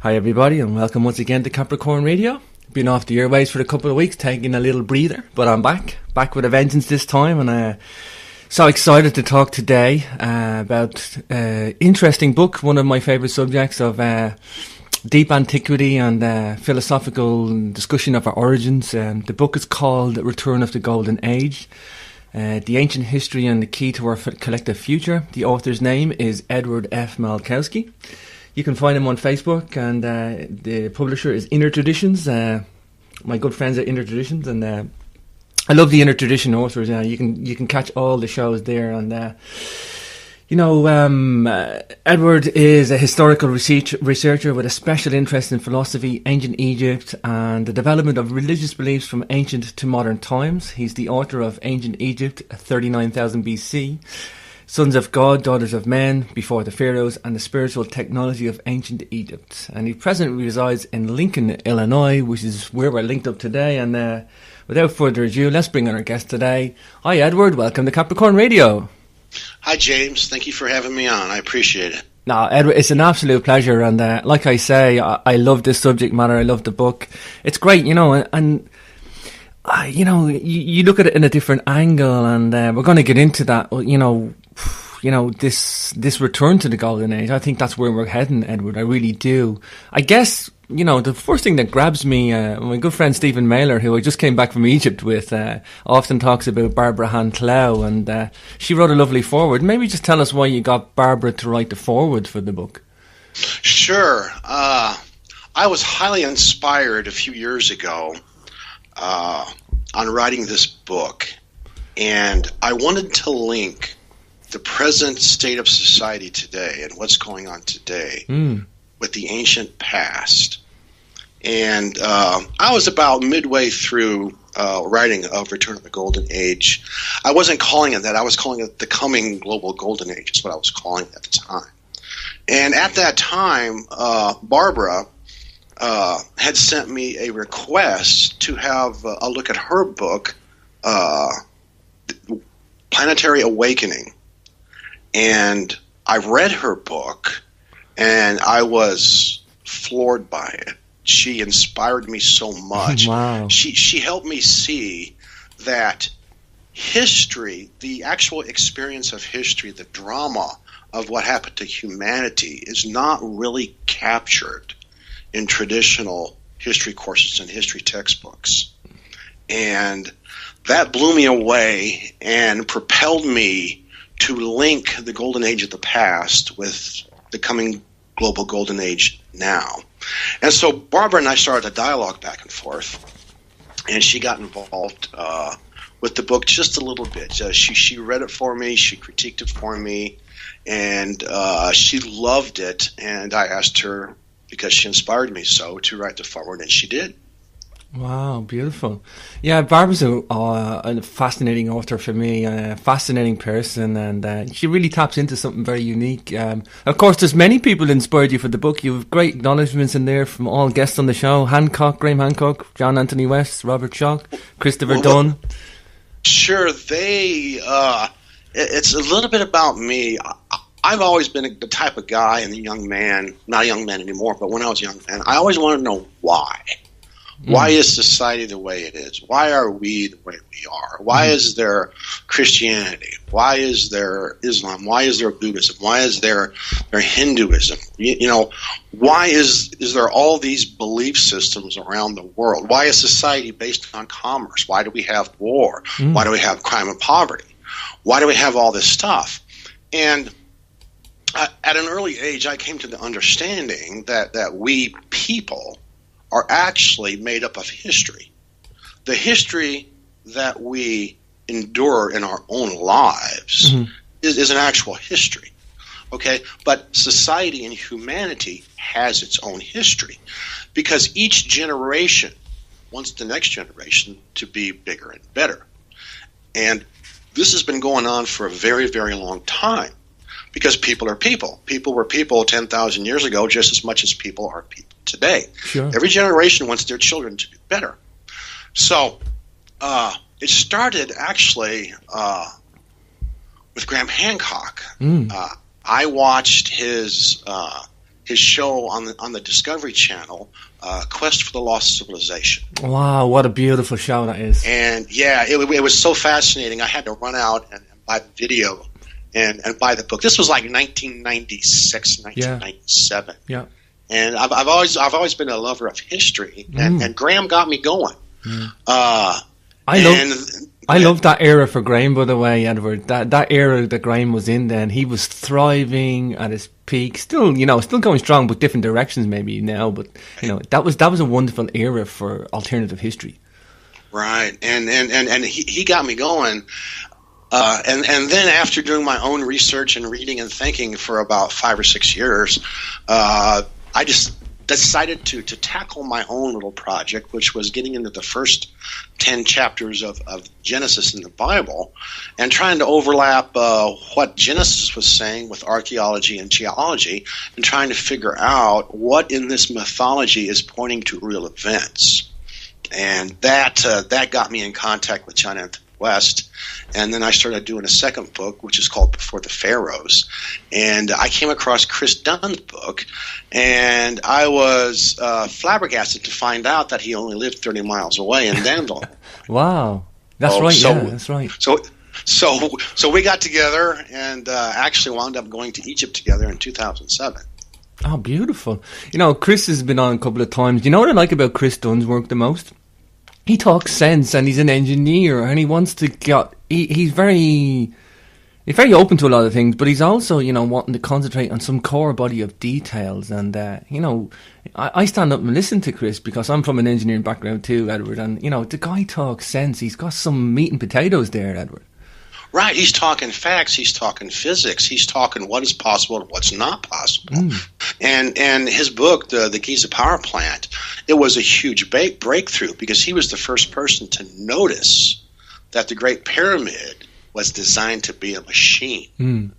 Hi everybody, and welcome once again to Capricorn Radio. Been off the airwaves for a couple of weeks, taking a little breather, but I'm back with a vengeance this time, and so excited to talk today about interesting book, one of my favourite subjects of deep antiquity and philosophical discussion of our origins. The book is called Return of the Golden Age, The Ancient History and the Key to Our Collective Future. The author's name is Edward F. Malkowski. You can find him on Facebook, and the publisher is Inner Traditions. My good friends at Inner Traditions, and I love the Inner Tradition authors. You can catch all the shows there, and Edward is a historical researcher with a special interest in philosophy, ancient Egypt, and the development of religious beliefs from ancient to modern times. He's the author of Ancient Egypt, 39,000 BC. Sons of God, Daughters of Men, Before the Pharaohs, and the Spiritual Technology of Ancient Egypt. And he presently resides in Lincoln, Illinois, which is where we're linked up today. And without further ado, let's bring on our guest today. Hi, Edward. Welcome to Capricorn Radio. Hi, James. Thank you for having me on. I appreciate it. No, Edward, it's an absolute pleasure. And like I say, I love this subject matter. I love the book. It's great, you look at it in a different angle, and we're going to get into that, this return to the Golden Age. I think that's where we're heading, Edward. I really do. I guess, the first thing that grabs me, my good friend Stephen Mailer, who I just came back from Egypt with, often talks about Barbara Han-Clow, and she wrote a lovely foreword. Maybe just tell us why you got Barbara to write the foreword for the book. Sure. I was highly inspired a few years ago on writing this book, and I wanted to link the present state of society today and what's going on today with the ancient past. And I was about midway through writing of Return of the Golden Age. I wasn't calling it that. I was calling it the coming global golden age is what I was calling it at the time. And at that time, Barbara had sent me a request to have a look at her book, Planetary Awakening. And I read her book, and I was floored by it. She inspired me so much. Wow. She helped me see that history, the actual experience of history, the drama of what happened to humanity is not really captured in traditional history courses and history textbooks. And that blew me away and propelled me to link the golden age of the past with the coming global golden age now. And so Barbara and I started a dialogue back and forth, and she got involved with the book just a little bit. She read it for me, she critiqued it for me, and she loved it, and I asked her, because she inspired me so, to write the foreword, and she did. Wow, beautiful. Yeah, Barbara's a fascinating author for me, a fascinating person, and she really taps into something very unique. Of course, there's many people that inspired you for the book. You have great acknowledgements in there from all guests on the show. Graham Hancock, John Anthony West, Robert Schoch, Christopher Dunn. Sure, it's a little bit about me. I've always been the type of guy and a young man, not a young man anymore, but when I was a young man, I always wanted to know why. Why is society the way it is? Why are we the way we are? Why is there Christianity? Why is there Islam? Why is there Buddhism? Why is there Hinduism? Why is there all these belief systems around the world? Why is society based on commerce? Why do we have war? Why do we have crime and poverty? Why do we have all this stuff? And at an early age, I came to the understanding that we people are actually made up of history. The history that we endure in our own lives is an actual history. Okay? But society and humanity has its own history because each generation wants the next generation to be bigger and better. And this has been going on for a very, very long time because people are people. People were people 10,000 years ago just as much as people are people today. Sure. Every generation wants their children to be better. So it started actually with Graham Hancock. I watched his his show on the Discovery Channel, Quest for the Lost Civilization. Wow, what a beautiful show that is! And yeah, it was so fascinating. I had to run out and buy the video and buy the book. This was like 1996, 1997. Yeah. And I've always been a lover of history, and Graham got me going. I love that era for Graham, by the way, Edward. That era that Graham was in then, he was thriving at his peak. Still going strong, but different directions maybe now. But that was a wonderful era for alternative history. Right, and he got me going. And then after doing my own research and reading and thinking for about 5 or 6 years, I just decided to tackle my own little project, which was getting into the first 10 chapters of Genesis in the Bible and trying to overlap what Genesis was saying with archaeology and geology and trying to figure out what in this mythology is pointing to real events. And that got me in contact with John Anthony West. And then I started doing a second book, which is called Before the Pharaohs. And I came across Chris Dunn's book, and I was flabbergasted to find out that he only lived 30 miles away in Danville. Wow. That's right, that's right. So we got together and actually wound up going to Egypt together in 2007. Oh, beautiful. Chris has been on a couple of times. You know what I like about Chris Dunn's work the most? He talks sense, and he's an engineer, and he wants to get. He's very open to a lot of things, but he's also, wanting to concentrate on some core body of details. And I stand up and listen to Chris because I'm from an engineering background too, Edward. And the guy talks sense. He's got some meat and potatoes there, Edward. Right, he's talking facts, he's talking physics, he's talking what is possible and what's not possible. And his book, the Giza Power Plant, it was a huge breakthrough because he was the first person to notice that the Great Pyramid was designed to be a machine.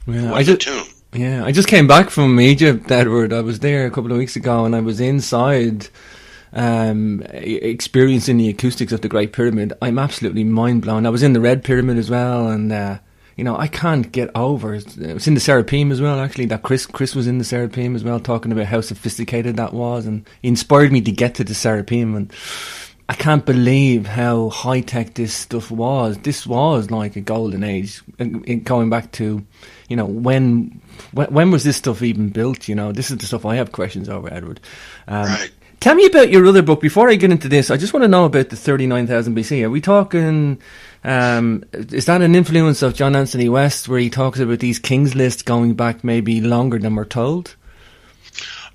Yeah, I just came back from Egypt, Edward. I was there a couple of weeks ago, and I was inside experiencing the acoustics of the Great Pyramid. I'm absolutely mind blown. I was in the Red Pyramid as well, and I can't get over it. It was in the Serapeum as well, actually. That Chris was in the Serapeum as well, talking about how sophisticated that was, and he inspired me to get to the Serapeum. And I can't believe how high tech this stuff was. This was like a golden age, going back to when was this stuff even built? This is the stuff I have questions over, Edward. Right. Tell me about your other book. Before I get into this, I just want to know about the 39,000 BC. Are we talking, is that an influence of John Anthony West, where he talks about these kings lists going back maybe longer than we're told?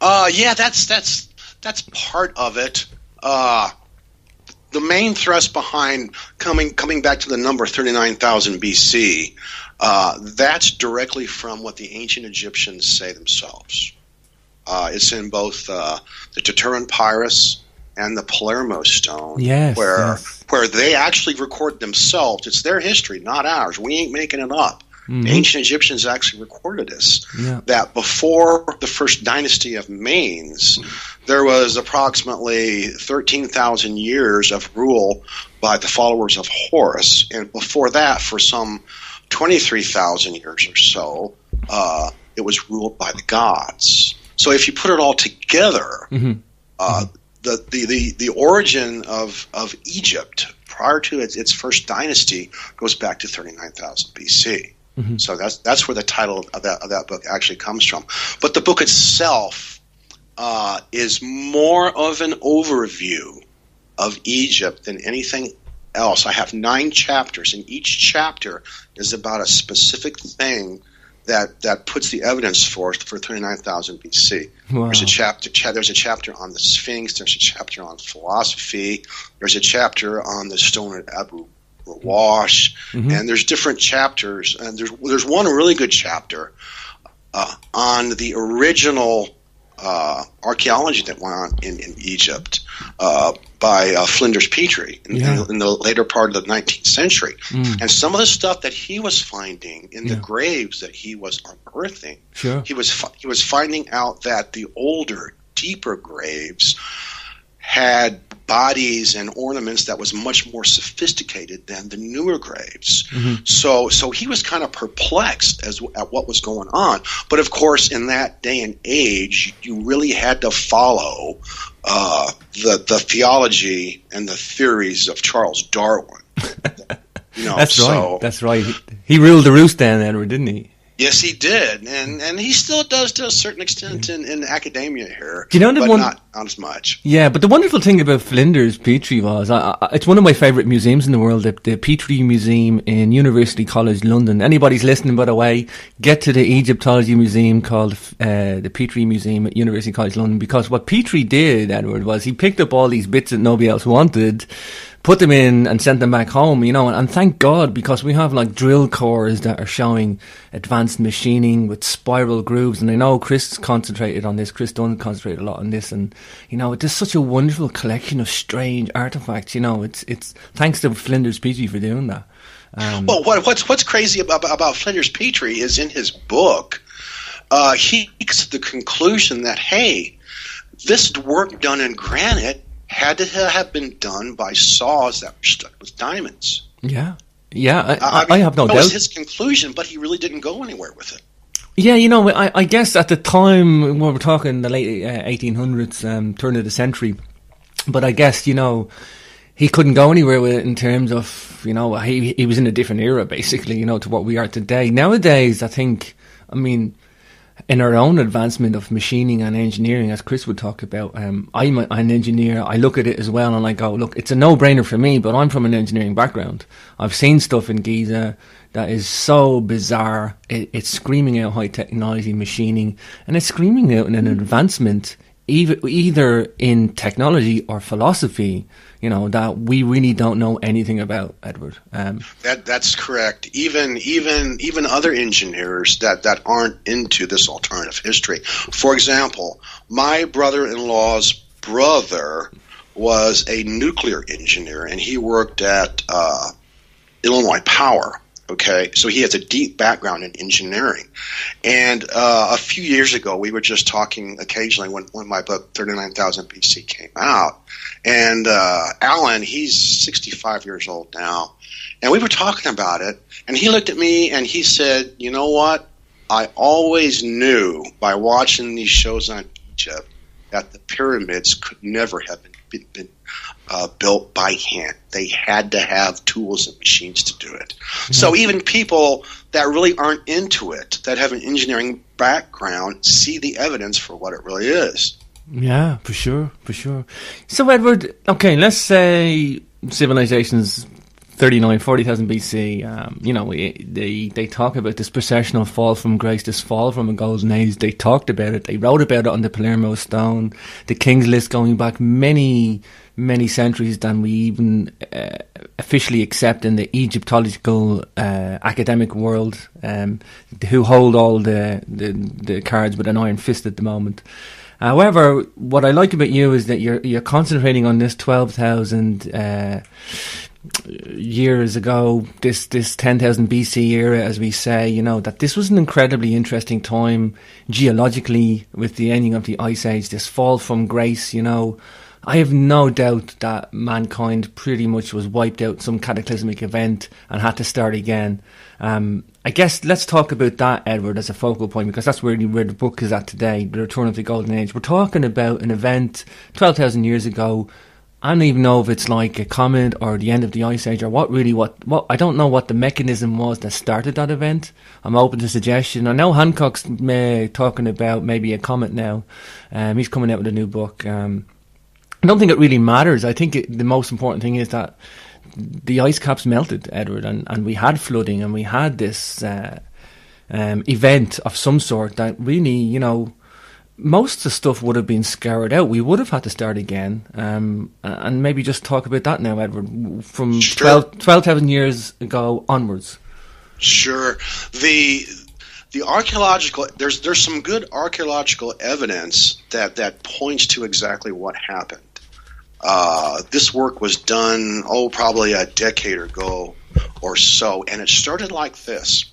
Yeah, that's part of it. The main thrust behind coming back to the number 39,000 BC, that's directly from what the ancient Egyptians say themselves. It's in both the Tuturan Papyrus and the Palermo Stone, where they actually record themselves. It's their history, not ours. We ain't making it up. Mm-hmm. The ancient Egyptians actually recorded this, that before the first dynasty of Manes, there was approximately 13,000 years of rule by the followers of Horus. And before that, for some 23,000 years or so, it was ruled by the gods. So if you put it all together, the origin of Egypt prior to its first dynasty goes back to 39,000 BC. So that's where the title of that book actually comes from. But the book itself is more of an overview of Egypt than anything else. I have 9 chapters, and each chapter is about a specific thing that puts the evidence forth for 39,000 BC. Wow. There's a chapter on the Sphinx. There's a chapter on philosophy. There's a chapter on the stone at Abu Rawash, and there's different chapters. And there's one really good chapter on the original archaeology that went on in Egypt by Flinders Petrie in the later part of the 19th century. And some of the stuff that he was finding in the graves that he was unearthing, he was finding out that the older, deeper graves had bodies and ornaments that was much more sophisticated than the newer graves. Mm-hmm. So he was kind of perplexed at what was going on. But of course, in that day and age, you really had to follow the theology and the theories of Charles Darwin. That's right. That's right. He ruled the roost then, Edward, didn't he? Yes, he did, and he still does to a certain extent in academia here. Do you know but not as much. Yeah, but the wonderful thing about Flinders Petrie was, it's one of my favourite museums in the world, the Petrie Museum in University College London. Anybody's listening, by the way, get to the Egyptology Museum called the Petrie Museum at University College London, because what Petrie did, Edward, was he picked up all these bits that nobody else wanted, put them in and sent them back home, and thank God, because we have like drill cores that are showing advanced machining with spiral grooves, and I know Chris concentrated on this, Chris Dunn concentrated a lot on this, and it's just such a wonderful collection of strange artifacts. It's thanks to Flinders Petrie for doing that. Well, what's crazy about Flinders Petrie is in his book, he makes the conclusion that, hey, this work done in granite had to have been done by saws that were stuck with diamonds. Yeah, I have no doubt. That was his conclusion, but he really didn't go anywhere with it. Yeah, I guess at the time, when we're talking the late 1800s, turn of the century, but I guess, he couldn't go anywhere with it in terms of, he was in a different era, basically, to what we are today. Nowadays, I think, in our own advancement of machining and engineering, as Chris would talk about, I'm an engineer. I look at it as well and I go, look, it's a no-brainer for me, but I'm from an engineering background. I've seen stuff in Giza that is so bizarre. It's screaming out high technology machining, and it's screaming out in an advancement either in technology or philosophy, that we really don't know anything about, Edward. That's correct. Even other engineers that aren't into this alternative history. For example, my brother-in-law's brother was a nuclear engineer, and he worked at Illinois Power. Okay, so he has a deep background in engineering. And a few years ago, we were just talking occasionally when my book 39,000 BC came out. And Alan, he's 65 years old now. And we were talking about it. And he looked at me and he said, you know what? I always knew by watching these shows on Egypt that the pyramids could never have been built by hand. They had to have tools and machines to do it. Mm-hmm. So even people that really aren't into it, that have an engineering background, see the evidence for what it really is. Yeah, for sure. So Edward, okay, let's say civilizations 40,000 BC, they talk about this processional fall from grace, this fall from a golden age. They talked about it. They wrote about it on the Palermo stone. The King's List going back many centuries than we even officially accept in the Egyptological academic world, who hold all the cards with an iron fist at the moment. However, what I like about you is that you're concentrating on this 12,000 years ago, this 10,000 BC era, as we say, that this was an incredibly interesting time geologically with the ending of the Ice Age, this fall from grace, I have no doubt that mankind pretty much was wiped out, some cataclysmic event, and had to start again. I guess let's talk about that, Edward, as a focal point, because that's where the book is at today, the return of the golden age. We're talking about an event 12,000 years ago. I don't even know if it's like a comet or the end of the Ice Age or what I don't know what the mechanism was that started that event. I'm open to suggestion. I know Hancock's talking about maybe a comet now. He's coming out with a new book. I don't think it really matters. I think the most important thing is that the ice caps melted, Edward, and we had flooding, and we had this event of some sort that really, most of the stuff would have been scoured out. We would have had to start again, and maybe just talk about that now, Edward, from sure. 12,000 years ago onwards. Sure. The archaeological, there's some good archaeological evidence that points to exactly what happened. This work was done, probably a decade ago or so, and it started like this.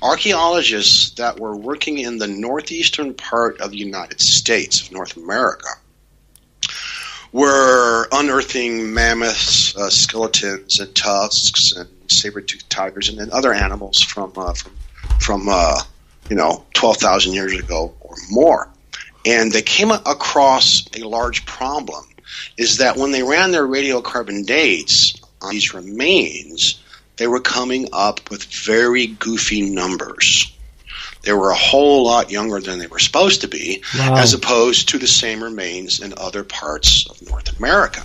Archaeologists that were working in the northeastern part of the United States, of North America, were unearthing mammoths, skeletons, and tusks, and saber-toothed tigers, and then other animals from 12,000 years ago or more. And they came across a large problem, is that when they ran their radiocarbon dates on these remains, they were coming up with very goofy numbers. They were a whole lot younger than they were supposed to be, wow. as opposed to the same remains in other parts of North America.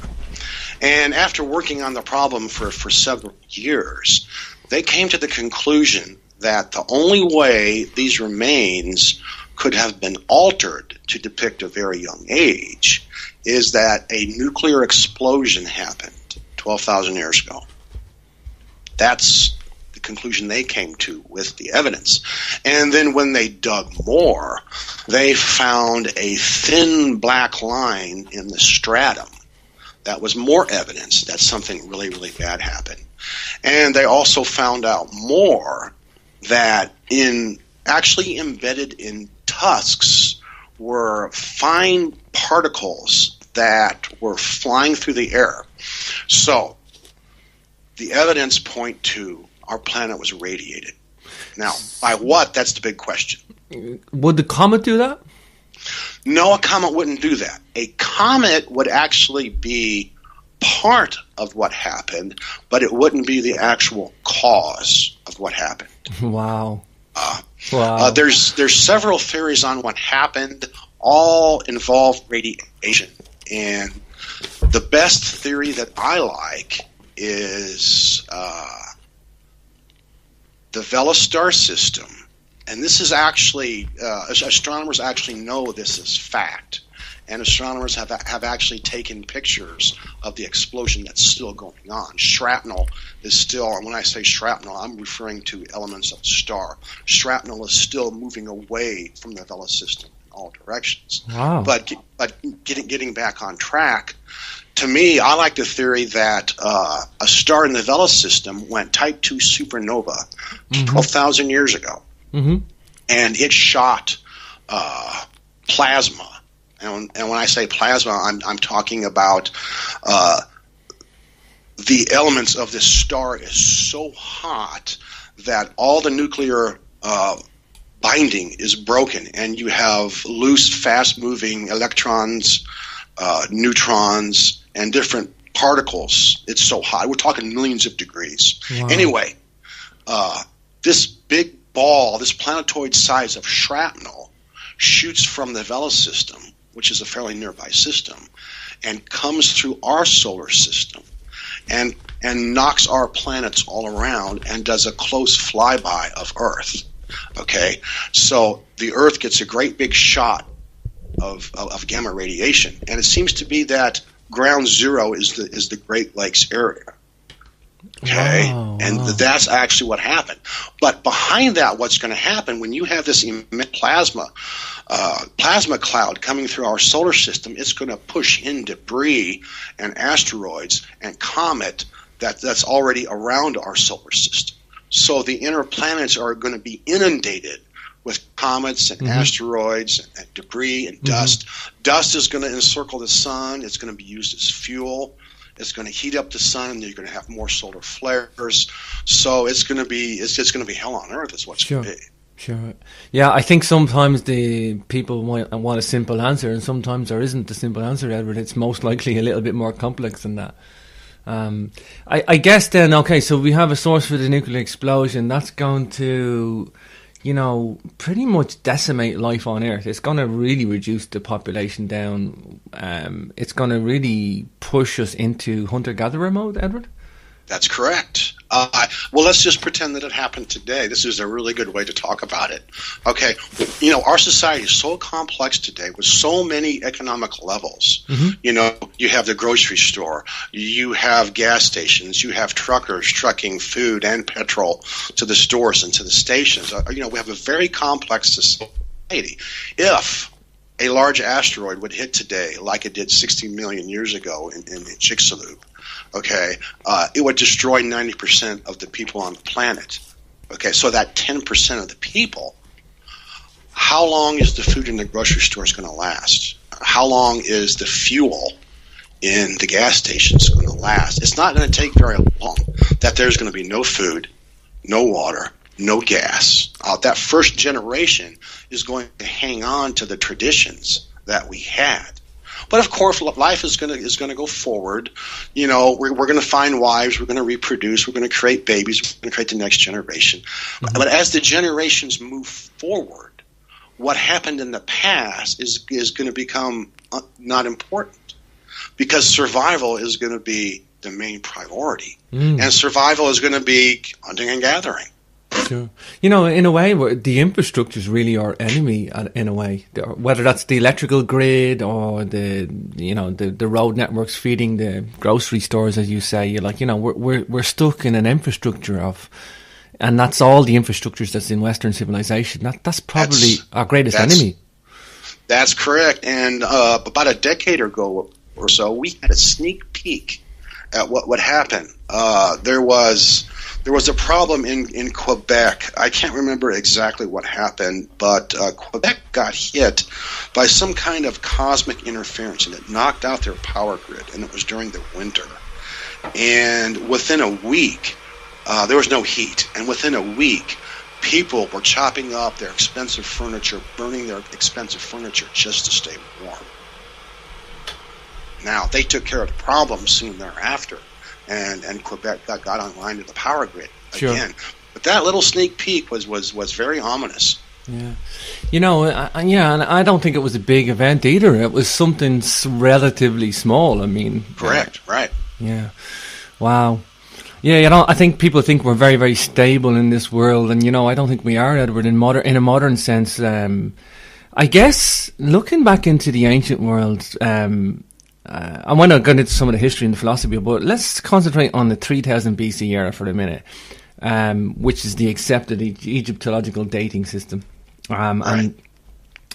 And after working on the problem for several years, they came to the conclusion that the only way these remains could have been altered to depict a very young age is that a nuclear explosion happened 12,000 years ago. That's the conclusion they came to with the evidence. And then when they dug more, they found a thin black line in the stratum. That was more evidence that something really, really bad happened. And they also found out more that actually embedded in tusks were fine particles that were flying through the air. So the evidence point to our planet was radiated. Now, by what? That's the big question. Would the comet do that? No, a comet wouldn't do that. A comet would actually be part of what happened, but it wouldn't be the actual cause of what happened. Wow. Wow. There's several theories on what happened. All involve radiation. And the best theory that I like is the Vela star system. And this is actually, astronomers actually know this is fact. And astronomers have actually taken pictures of the explosion that's still going on. Shrapnel is still, and when I say shrapnel, I'm referring to elements of the star. Shrapnel is still moving away from the Vela system in all directions. Wow. But getting back on track, to me, I like the theory that a star in the Vela system went Type 2 supernova 12,000 years ago. Mm-hmm. And it shot plasma. And when I say plasma, I'm talking about the elements of this star is so hot that all the nuclear binding is broken, and you have loose, fast-moving electrons, neutrons, and different particles. It's so hot. We're talking millions of degrees. Wow. Anyway, this big ball, this planetoid size of shrapnel, shoots from the Vela system, which is a fairly nearby system, and comes through our solar system and knocks our planets all around and does a close flyby of Earth. Okay? So the Earth gets a great big shot of gamma radiation, and it seems to be that ground zero is the Great Lakes area. Okay, wow, and that's actually what happened. But behind that, what's going to happen when you have this immense plasma cloud coming through our solar system? It's going to push in debris and asteroids and comet that's already around our solar system. So the inner planets are going to be inundated with comets and asteroids and debris and dust. Dust is going to encircle the sun. It's going to be used as fuel. It's going to heat up the sun, and you're going to have more solar flares. So it's going to be hell on earth. Is what's going to be. Sure. Yeah, I think sometimes the people want a simple answer, and sometimes there isn't a simple answer, Edward. It's most likely a little bit more complex than that. I guess then, okay, so we have a source for the nuclear explosion. That's going to, pretty much decimate life on Earth. It's going to really reduce the population down. It's going to really push us into hunter-gatherer mode, Edward? That's correct. Well, let's just pretend that it happened today. This is a really good way to talk about it. Okay, our society is so complex today with so many economic levels. You have the grocery store, you have gas stations, you have truckers trucking food and petrol to the stores and to the stations. We have a very complex society. If a large asteroid would hit today, like it did 60 million years ago in Chicxulub, okay, it would destroy 90% of the people on the planet. Okay, so that 10% of the people, how long is the food in the grocery store going to last? How long is the fuel in the gas station is going to last. It's not going to take very long that there's going to be no food, no water, no gas. That first generation is going to hang on to the traditions that we had. But of course, life is going to go forward. You know, we're going to find wives. We're going to reproduce. We're going to create babies. We're going to create the next generation. Mm-hmm. But as the generations move forward, what happened in the past is going to become not important, because survival is going to be the main priority, and survival is going to be hunting and gathering. Sure. You know, in a way, the infrastructure is really our enemy. In a way, whether that's the electrical grid or the road networks feeding the grocery stores, as you say, you're like, we're stuck in an infrastructure of, and that's all the infrastructures that's in Western civilization. That's probably our greatest enemy. That's correct. And about a decade ago or so, we had a sneak peek at what would happen. There was a problem in Quebec. I can't remember exactly what happened, but Quebec got hit by some kind of cosmic interference, and it knocked out their power grid, and it was during the winter. And within a week, there was no heat, and within a week, people were chopping up their expensive furniture, burning their expensive furniture just to stay warm. Now, they took care of the problem soon thereafter, and Quebec got online to the power grid again. Sure. But that little sneak peek was very ominous. Yeah. And I don't think it was a big event either. It was something relatively small. I mean... Correct, right. Yeah. Wow. Yeah, I think people think we're very, very stable in this world, and, I don't think we are, Edward, in a modern sense. I guess, looking back into the ancient world... I want to go into some of the history and the philosophy, but let's concentrate on the 3000 BC era for a minute, which is the accepted Egyptological dating system. Right. And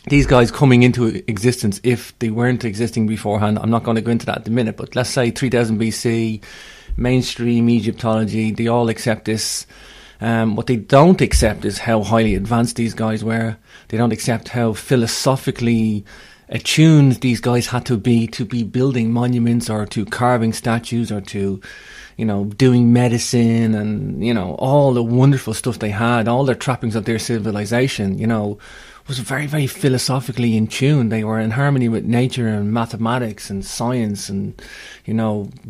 these guys coming into existence, if they weren't existing beforehand, I'm not going to go into that at the minute, but let's say 3000 BC, mainstream Egyptology, they all accept this. What they don't accept is how highly advanced these guys were. They don't accept how philosophically attuned these guys had to be building monuments or to carving statues or to, doing medicine and, all the wonderful stuff they had, all their trappings of their civilization, was very, very philosophically in tune. They were in harmony with nature and mathematics and science and,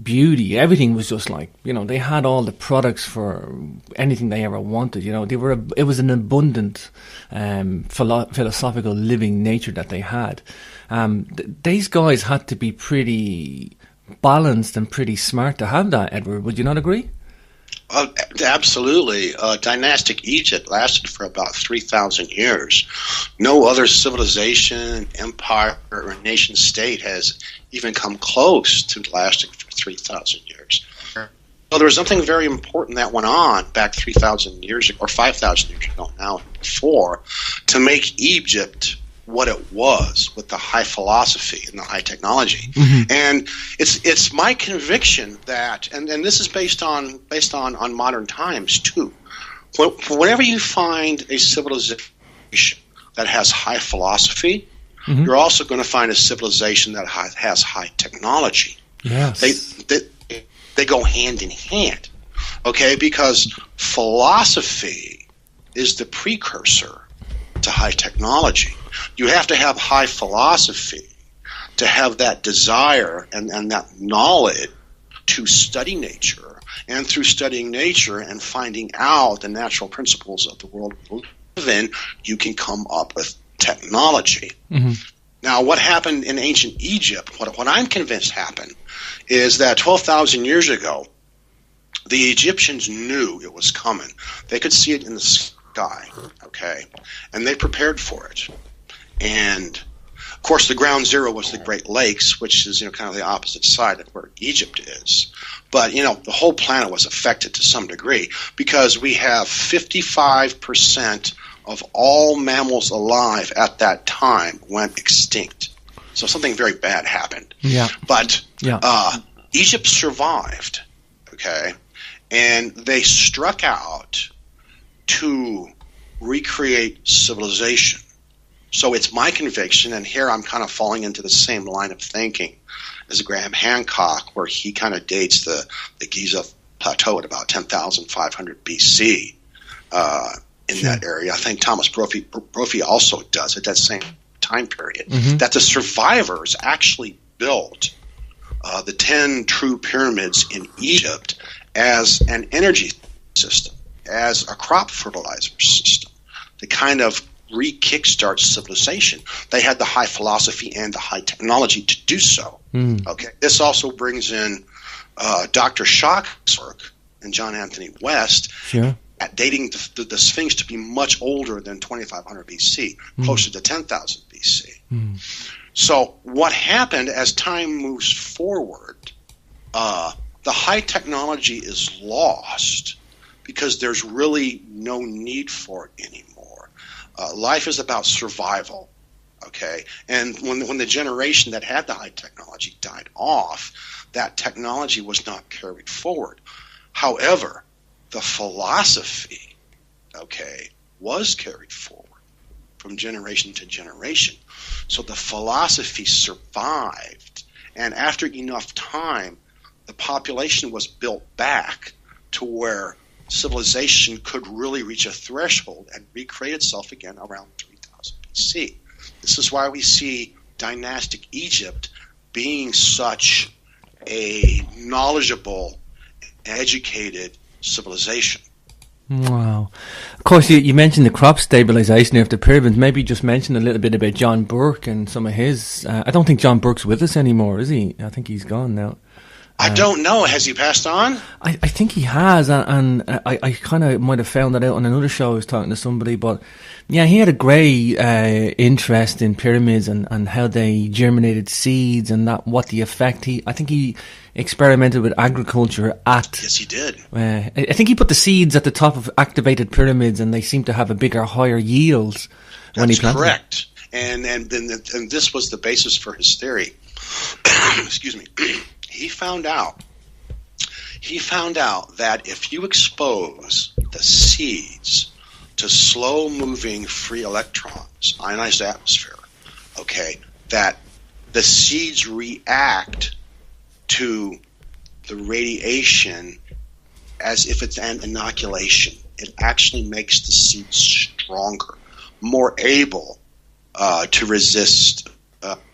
beauty. Everything was just like, they had all the products for anything they ever wanted. It was an abundant philosophical living nature that they had. These guys had to be pretty balanced and pretty smart to have that, Edward. Would you not agree? Absolutely. Dynastic Egypt lasted for about 3,000 years. No other civilization, empire, or nation state has even come close to lasting for 3,000 years. So there was something very important that went on back 3,000 years ago, or 5,000 years ago now, before, to make Egypt what it was, with the high philosophy and the high technology. Mm-hmm. And it's my conviction that, and this is based on modern times too, whenever you find a civilization that has high philosophy, mm-hmm. you're also going to find a civilization that has high technology. Yes. They go hand in hand, okay? Because philosophy is the precursor to high technology. You have to have high philosophy to have that desire and that knowledge to study nature, and through studying nature and finding out the natural principles of the world we live in, you can come up with technology. Mm-hmm. Now, what happened in ancient Egypt, what I'm convinced happened, is that 12,000 years ago, the Egyptians knew it was coming. They could see it in the sky, okay? And they prepared for it. And, of course, the ground zero was the Great Lakes, which is, kind of the opposite side of where Egypt is. But, the whole planet was affected to some degree, because we have 55% of all mammals alive at that time went extinct. So something very bad happened. Yeah. But Egypt survived, okay? And they struck out to recreate civilization. So it's my conviction, and here I'm kind of falling into the same line of thinking, is Graham Hancock, where he kind of dates the Giza Plateau at about 10,500 BC in that area. I think Thomas Brophy also does at that same time period. That the survivors actually built the 10 true pyramids in Egypt as an energy system, as a crop fertilizer system, to kind of re-kickstart civilization. They had the high philosophy and the high technology to do so. Okay, this also brings in Dr. Schock's work and John Anthony West, at dating the Sphinx to be much older than 2500 BC, closer to 10,000 BC. So what happened as time moves forward, the high technology is lost because there's really no need for it anymore. Life is about survival, okay? And when the generation that had the high technology died off, that technology was not carried forward. However, the philosophy, okay, was carried forward from generation to generation. So the philosophy survived, and after enough time, the population was built back to where civilization could really reach a threshold and recreate itself again around 3000 BC. This is why we see dynastic Egypt being such a knowledgeable, educated civilization. Wow. Of course, you mentioned the crop stabilization of the pyramids. Maybe just mention a little bit about John Burke and some of his... I don't think John Burke's with us anymore, is he? I think he's gone now. I don't know. Has he passed on? I think he has, and I kind of might have found that out on another show I was talking to somebody, but yeah, he had a great interest in pyramids and how they germinated seeds and what the effect I think he experimented with agriculture at... Yes, he did. I think he put the seeds at the top of activated pyramids and they seem to have a bigger, higher yield when he planted. That's correct. And this was the basis for his theory. Excuse me. He found out that if you expose the seeds to slow-moving free electrons, ionized atmosphere, okay, that the seeds react to the radiation as if it's an inoculation. It actually makes the seeds stronger, more able to resist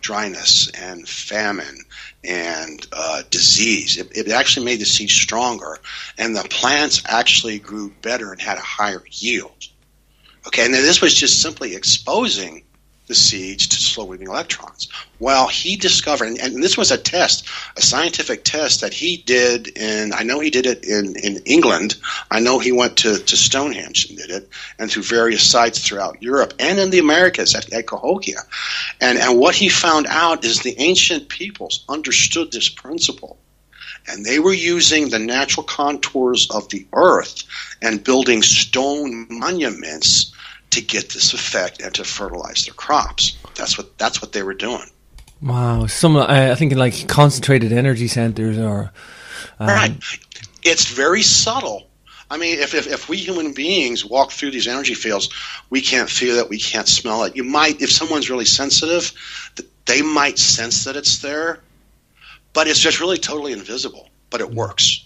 dryness and famine and disease. It actually made the seeds stronger, and the plants actually grew better and had a higher yield. Okay, and then this was just simply exposing the seeds to slow-moving electrons. Well, he discovered, and this was a test, a scientific test that he did I know he did it in England. I know he went to Stonehenge and did it, and through various sites throughout Europe and in the Americas at Cahokia. And what he found out is the ancient peoples understood this principle. And they were using the natural contours of the earth and building stone monuments to get this effect and to fertilize their crops. That's what they were doing. Wow, I think like concentrated energy centers or right. It's very subtle. I mean, if we human beings walk through these energy fields, we can't feel it, we can't smell it. You might, if someone's really sensitive, they might sense that it's there, but it's just really totally invisible. But it works.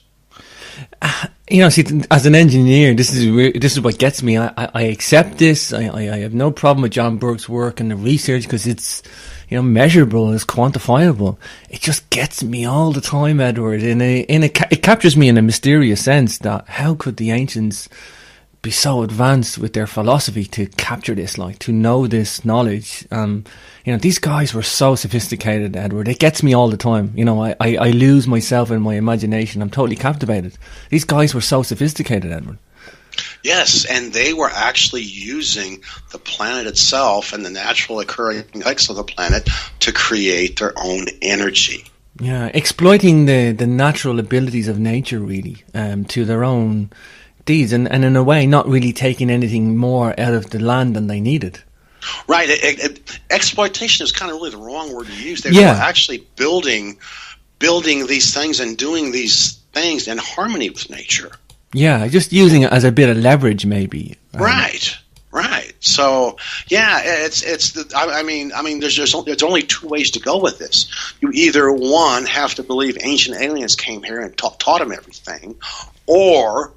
See, as an engineer, this is what gets me. I accept this. I have no problem with John Burke's work and the research because it's, measurable and it's quantifiable. It just gets me all the time, Edward. It captures me in a mysterious sense that how could the ancients be so advanced with their philosophy to capture this, like to know this knowledge? These guys were so sophisticated, Edward. It gets me all the time. I lose myself in my imagination. I'm totally captivated. These guys were so sophisticated, Edward. Yes, and they were actually using the planet itself and the natural occurring effects of the planet to create their own energy. Yeah, exploiting the natural abilities of nature, really, to their own deeds, and in a way not really taking anything more out of the land than they needed. Right. Exploitation is kind of really the wrong word to use. They were actually building these things and doing these things in harmony with nature. Yeah, just using it as a bit of leverage, maybe. Right. So yeah, there's only two ways to go with this. You either one have to believe ancient aliens came here and taught them everything, or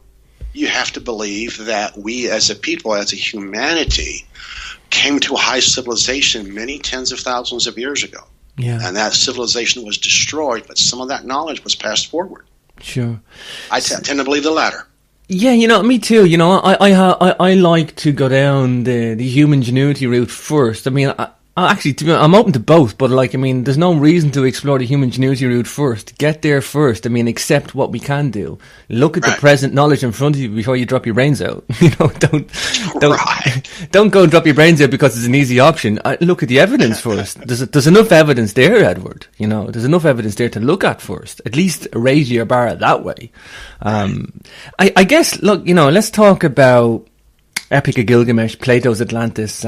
you have to believe that we as a people, as a humanity, came to a high civilization many tens of thousands of years ago. Yeah. And that civilization was destroyed, but some of that knowledge was passed forward. Sure. I tend to believe the latter. Yeah, me too. I like to go down the human ingenuity route first. I mean, I'm open to both, but there's no reason to explore the human ingenuity route first. Get there first. Accept what we can do. Look at the present knowledge in front of you before you drop your brains out. Don't go and drop your brains out because it's an easy option. Look at the evidence first. There's enough evidence there, Edward. There's enough evidence there to look at first. At least raise your bar that way. I guess. Look, let's talk about Epic of Gilgamesh, Plato's Atlantis.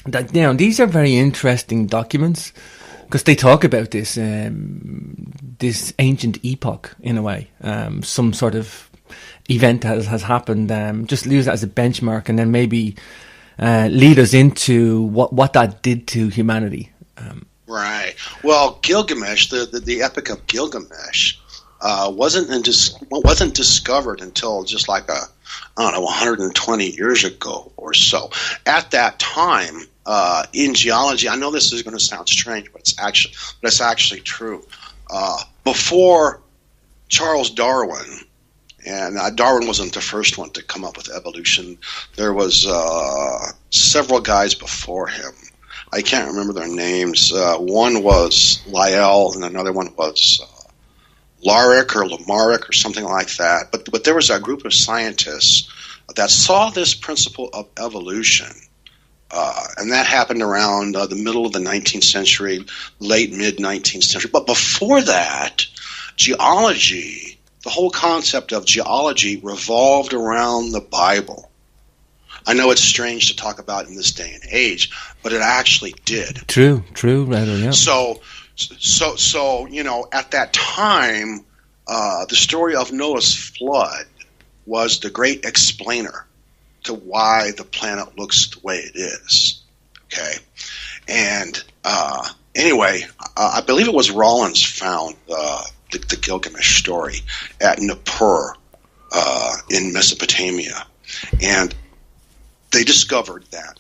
These are very interesting documents because they talk about this this ancient epoch in a way, some sort of event that has happened. Just use that as a benchmark, and then maybe lead us into what that did to humanity. Right. Well, Gilgamesh, the Epic of Gilgamesh, wasn't discovered until just like 120 years ago or so. At that time, in geology, I know this is going to sound strange, but it's actually true. Before Charles Darwin, and Darwin wasn't the first one to come up with evolution. There was several guys before him. I can't remember their names. One was Lyell, and another one was Lamarick or something like that. But there was a group of scientists that saw this principle of evolution. And that happened around the middle of the 19th century, late mid-19th century. But before that, geology, the whole concept of geology revolved around the Bible. I know it's strange to talk about in this day and age, but it actually did. True, rather, yeah. So at that time, the story of Noah's flood was the great explainer to why the planet looks the way it is. Okay, and anyway, I believe it was Rollins found the Gilgamesh story at Nippur in Mesopotamia, and they discovered that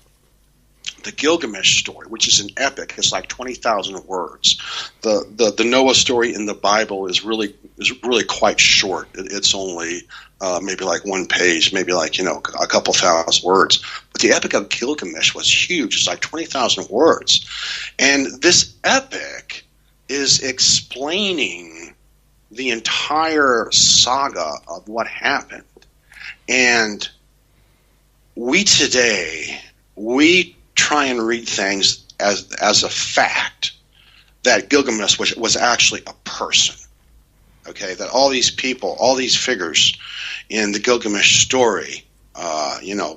the Gilgamesh story, which is an epic, it's like 20,000 words. The Noah story in the Bible is really quite short. It's only maybe like one page, maybe like a couple thousand words. But the Epic of Gilgamesh was huge. It's like 20,000 words, and this epic is explaining the entire saga of what happened. And we today try and read things as a fact that Gilgamesh was actually a person. Okay, that all these people, all these figures in the Gilgamesh story,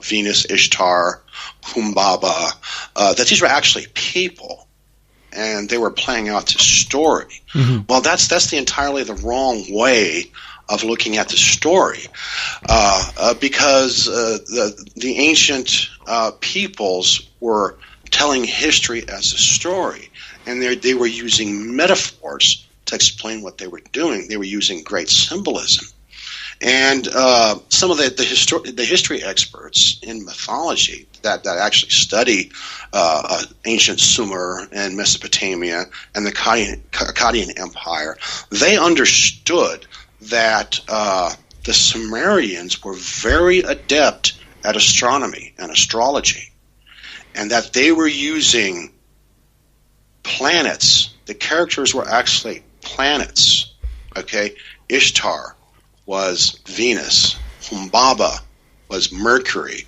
Venus, Ishtar, Humbaba, that these were actually people, and they were playing out this story. Mm-hmm. Well, that's entirely the wrong way of looking at the story, because the ancient peoples were telling history as a story, and they were using metaphors to explain what they were doing. They were using great symbolism, and some of the history experts in mythology that actually study ancient Sumer and Mesopotamia and the Akkadian Empire, they understood that the Sumerians were very adept at astronomy and astrology, and that they were using planets. The characters were actually planets. Okay, Ishtar was Venus. Humbaba was Mercury.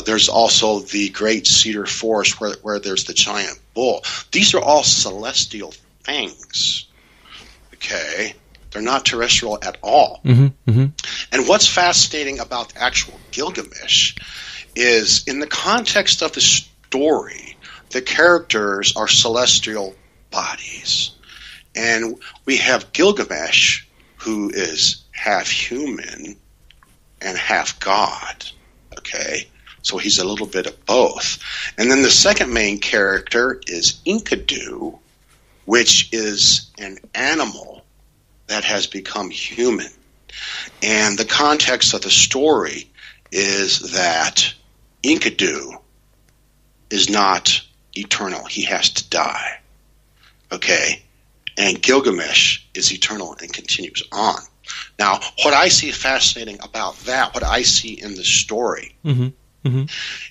There's also the great cedar forest where there's the giant bull. These are all celestial things. Okay, they're not terrestrial at all. Mm-hmm, mm-hmm. And what's fascinating about the actual Gilgamesh is, in the context of the story, the characters are celestial bodies. And we have Gilgamesh, who is half human and half God. Okay? So he's a little bit of both. And then the second main character is Enkidu, which is an animal that has become human. And the context of the story is that Enkidu is not eternal. He has to die. Okay? And Gilgamesh is eternal and continues on. Now, what I see fascinating about that, what I see in the story,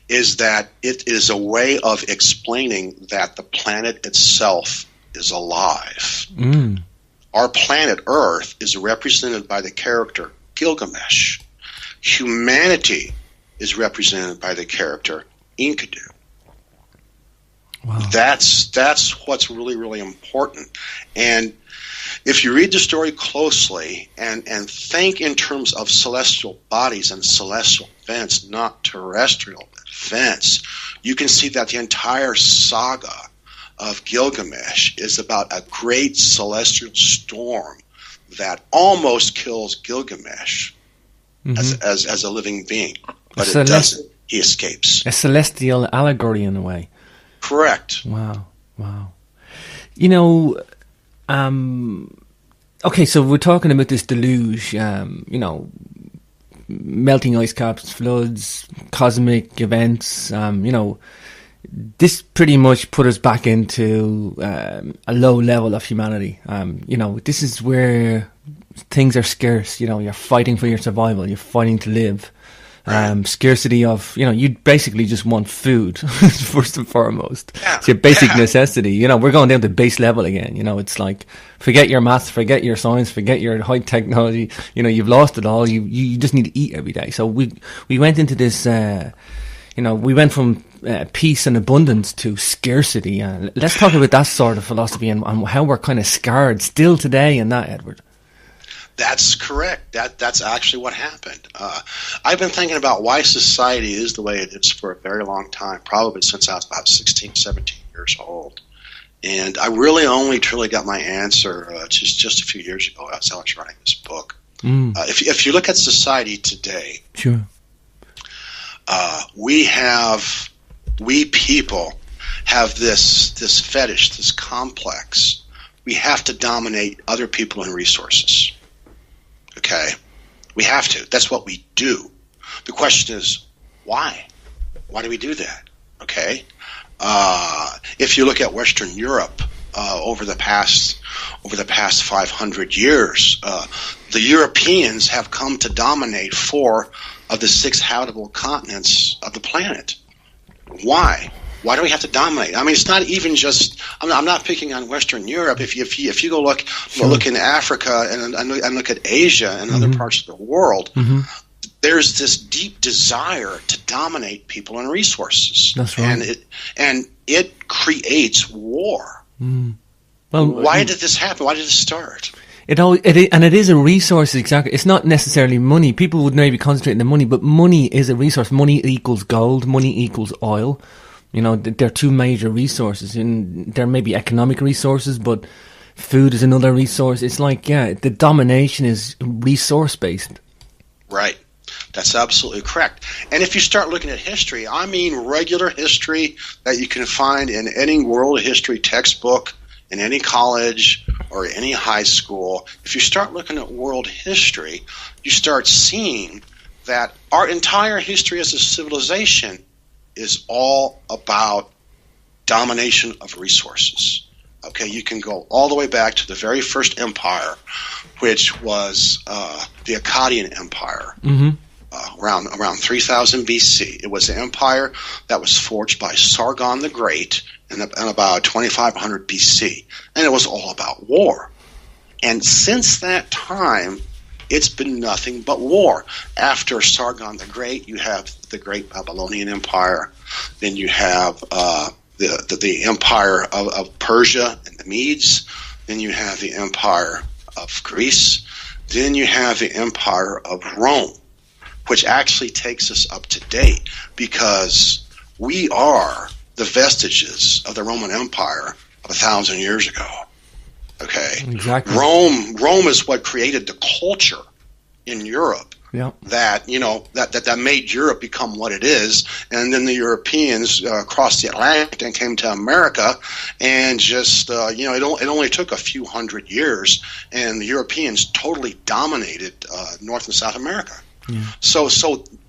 is that it is a way of explaining that the planet itself is alive. Our planet Earth is represented by the character Gilgamesh. Humanity is represented by the character Enkidu. Wow. That's what's really, really important. And if you read the story closely and think in terms of celestial bodies and celestial events, not terrestrial events, you can see that the entire saga of Gilgamesh is about a great celestial storm that almost kills Gilgamesh as a living being. But it doesn't. He escapes. A celestial allegory in a way. Correct. Wow. You know, okay, so we're talking about this deluge, you know, melting ice caps, floods, cosmic events, you know, this pretty much put us back into a low level of humanity. You know, this is where things are scarce. You know, you're fighting for your survival. You're fighting to live. Scarcity of, you know, you basically just want food first and foremost. Yeah. It's your basic necessity. You know, we're going down to base level again. You know, it's like, forget your maths, forget your science, forget your high technology. You know, you've lost it all. You just need to eat every day. So we went into this, you know, we went from peace and abundance to scarcity. Let's talk about that sort of philosophy and how we're kind of scarred still today in that, Edward. That's correct. That's actually what happened. I've been thinking about why society is the way it is for a very long time, probably since I was about 16, 17 years old. And I really only truly got my answer just a few years ago as I was writing this book. If you look at society today, sure, we people have this fetish, this complex. We have to dominate other people and resources. Okay, we have to. That's what we do. The question is, why? Why do we do that? Okay, if you look at Western Europe over the past 500 years, the Europeans have come to dominate 4 of the 6 habitable continents of the planet. Why? Why do we have to dominate? I mean, it's not even just. I'm not picking on Western Europe. If you go look in Africa and look at Asia and other parts of the world, there's this deep desire to dominate people and resources. That's right. And it creates war. Well, why did this happen? Why did it start? It is a resource, exactly. It's not necessarily money. People would maybe concentrate on the money, but money is a resource. Money equals gold. Money equals oil. You know, they're 2 major resources. And there may be economic resources, but food is another resource. It's like, yeah, the domination is resource-based. Right. That's absolutely correct. And if you start looking at history, I mean regular history that you can find in any world history textbook, in any college or any high school, if you start looking at world history, you start seeing that our entire history as a civilization is all about domination of resources. Okay, you can go all the way back to the very first empire, which was the Akkadian Empire, around 3000 BC. It was an empire that was forged by Sargon the Great in about 2500 BC, and it was all about war. And since that time, it's been nothing but war. After Sargon the Great, you have the Great Babylonian Empire. Then you have the Empire of Persia and the Medes. Then you have the Empire of Greece. Then you have the Empire of Rome, which actually takes us up to date because we are the vestiges of the Roman Empire of 1,000 years ago. Okay, exactly. Rome is what created the culture in Europe Yeah. That that made Europe become what it is, and then the Europeans crossed the Atlantic and came to America, and just it only took a few hundred years, and the Europeans totally dominated North and South America. Yeah. So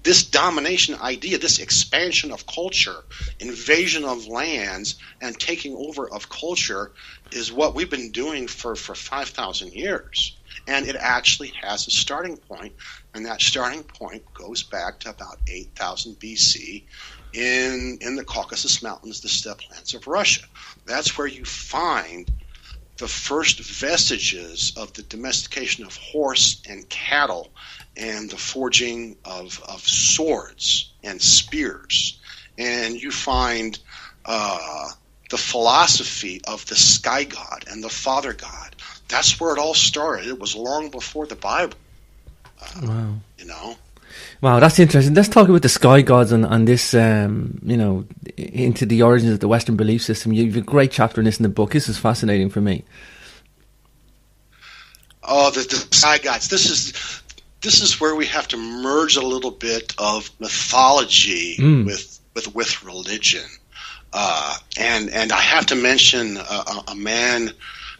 this domination idea, this expansion of culture, invasion of lands, and taking over of culture is what we've been doing for 5,000 years. And it actually has a starting point, and that starting point goes back to about 8,000 BC in the Caucasus Mountains, the steppe lands of Russia. That's where you find the first vestiges of the domestication of horse and cattle and the forging of swords and spears. And you find the philosophy of the sky god and the father god. That's where it all started. It was long before the Bible. Wow. Wow, that's interesting. Let's talk about the sky gods and this, into the origins of the Western belief system. You have a great chapter in this in the book. This is fascinating for me. Oh, the sky gods. This is where we have to merge a little bit of mythology with religion. And I have to mention a man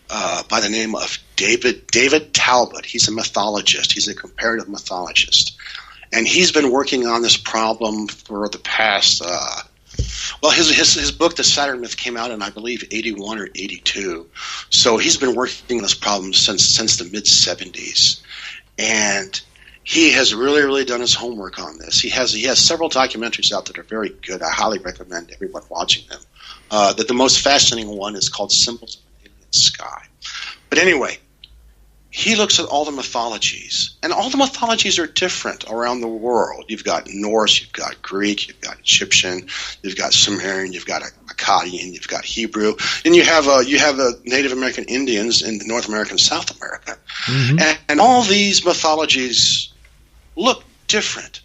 by the name of David Talbot. He's a mythologist. He's a comparative mythologist. And he's been working on this problem for the past his book, The Saturn Myth, came out in, I believe, 81 or 82. So he's been working on this problem since the mid-70s. And he has really, really done his homework on this. He has several documentaries out that are very good. I highly recommend everyone watching them. The most fascinating one is called Symbols of an Alien Sky. But anyway, he looks at all the mythologies, and all the mythologies are different around the world. You've got Norse, you've got Greek, you've got Egyptian, you've got Sumerian, you've got Akkadian, you've got Hebrew, and you have Native American Indians in North America and South America. Mm-hmm. And all these mythologies look different,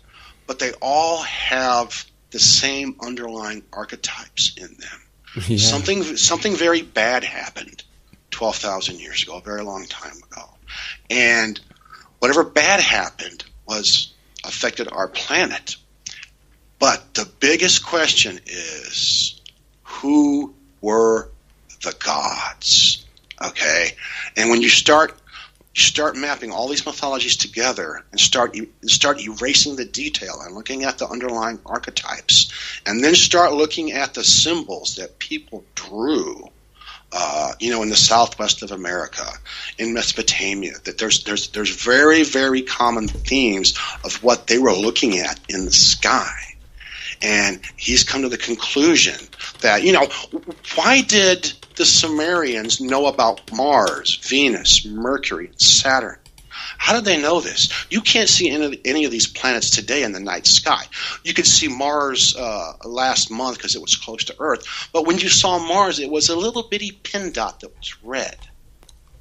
but they all have the same underlying archetypes in them. Yeah. Something very bad happened 12,000 years ago, a very long time ago. And whatever bad happened affected our planet. But the biggest question is, who were the gods? Okay? And when you start mapping all these mythologies together and start erasing the detail and looking at the underlying archetypes, and then start looking at the symbols that people drew, in the southwest of America, in Mesopotamia, that there's very, very common themes of what they were looking at in the sky. And he's come to the conclusion that, why did the Sumerians know about Mars, Venus, Mercury, and Saturn? How did they know this? You can't see any of these planets today in the night sky. You could see Mars last month because it was close to Earth. But when you saw Mars, it was a little bitty pin dot that was red.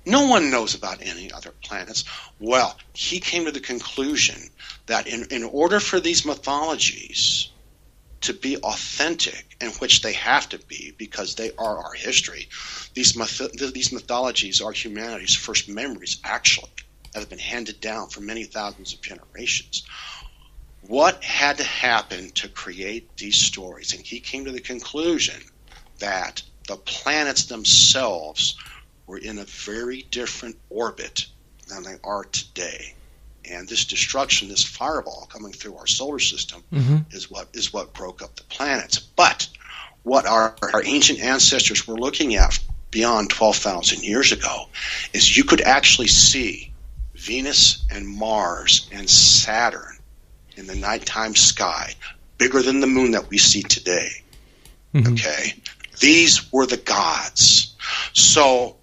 No one knows about any other planets. Well, he came to the conclusion that in order for these mythologies to be authentic, in which they have to be because they are our history, these mythologies are humanity's first memories, actually, that have been handed down for many thousands of generations. What had to happen to create these stories? And he came to the conclusion that the planets themselves were in a very different orbit than they are today. And this destruction, this fireball coming through our solar system, is what broke up the planets. But what our ancient ancestors were looking at beyond 12,000 years ago is you could actually see Venus and Mars and Saturn in the nighttime sky, bigger than the moon that we see today. Mm-hmm. Okay? These were the gods. So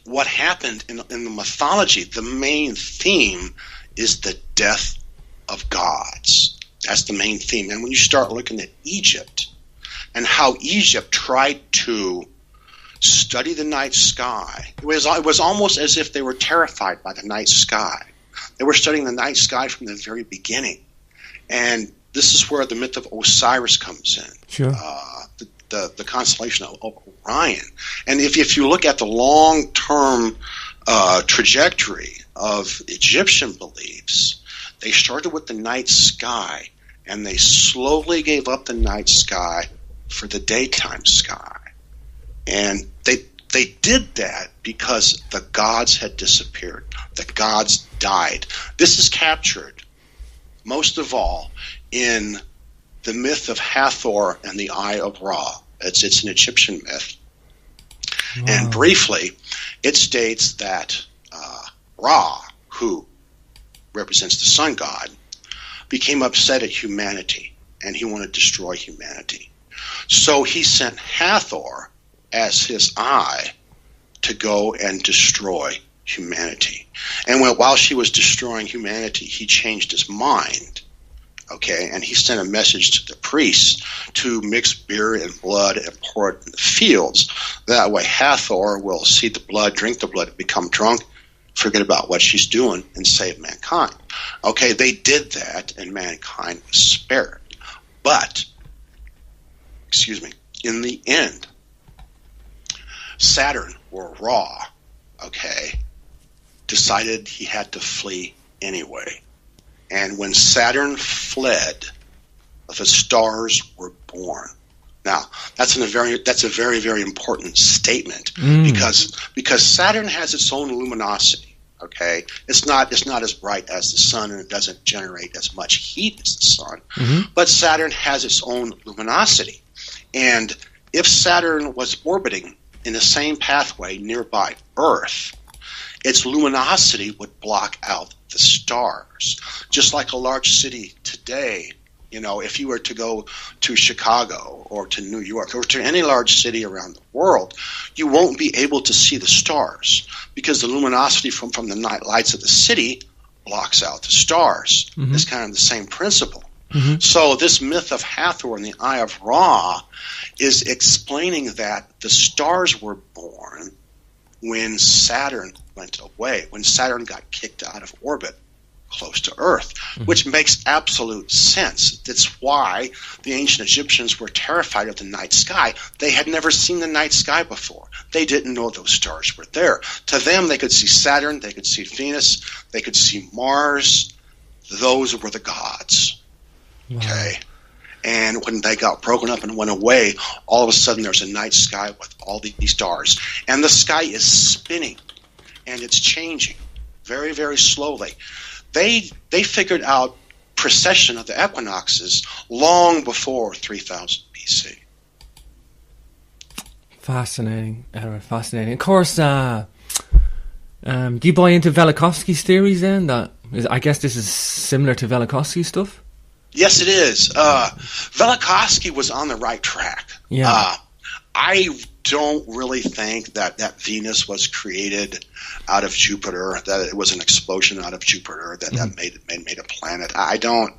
what happened in the mythology, the main theme is the death of gods. That's the main theme. And when you start looking at Egypt and how Egypt tried to study the night sky, it was almost as if they were terrified by the night sky. They were studying the night sky from the very beginning. And this is where the myth of Osiris comes in. Sure. The constellation of Orion. And if you look at the long-term trajectory of Egyptian beliefs, They started with the night sky, and they slowly gave up the night sky for the daytime sky. And they did that because the gods had disappeared. The gods died. This is captured, most of all, in the myth of Hathor and the Eye of Ra. It's an Egyptian myth. Wow. And briefly, it states that Ra, who represents the sun god, became upset at humanity, and he wanted to destroy humanity. So he sent Hathor as his eye to go and destroy humanity. And while she was destroying humanity, he changed his mind. Okay, and he sent a message to the priests to mix beer and blood and pour it in the fields. That way Hathor will see the blood, drink the blood, become drunk, forget about what she's doing, and save mankind. Okay, they did that, and mankind was spared. But, in the end, Saturn, or Ra, okay, decided he had to flee anyway. And when Saturn fled, the stars were born. Now, that's a very, very important statement because Saturn has its own luminosity. Okay, it's not as bright as the sun, and it doesn't generate as much heat as the sun. But Saturn has its own luminosity, and if Saturn was orbiting in the same pathway nearby Earth, its luminosity would block out the stars. Just like a large city today, if you were to go to Chicago or to New York or to any large city around the world, you won't be able to see the stars because the luminosity from the night lights of the city blocks out the stars. It's kind of the same principle. So this myth of Hathor and the Eye of Ra is explaining that the stars were born when Saturn went away, when Saturn got kicked out of orbit close to Earth, which makes absolute sense. That's why the ancient Egyptians were terrified of the night sky. They had never seen the night sky before. They didn't know those stars were there. To them, they could see Saturn, they could see Venus, they could see Mars. Those were the gods. Wow. Okay? And when they got broken up and went away, all of a sudden there's a night sky with all these stars. And the sky is spinning, and it's changing very, very slowly. They figured out precession of the equinoxes long before 3000 BC. Fascinating, Edward, fascinating. Of course, do you buy into Velikovsky's theories then? I guess this is similar to Velikovsky's stuff? Yes, it is. Velikovsky was on the right track. Yeah. I don't really think that Venus was created out of Jupiter, that it was an explosion out of Jupiter that made a planet. I don't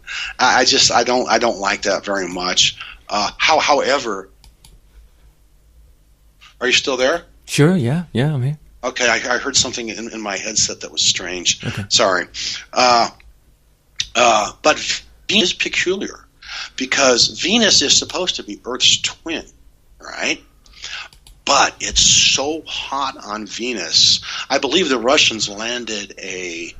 like that very much. However, are you still there? Sure. Yeah, I'm here. Okay, I heard something in my headset that was strange. Okay. Sorry. But Venus is peculiar because Venus is supposed to be Earth's twin, right? But it's so hot on Venus. I believe the Russians landed a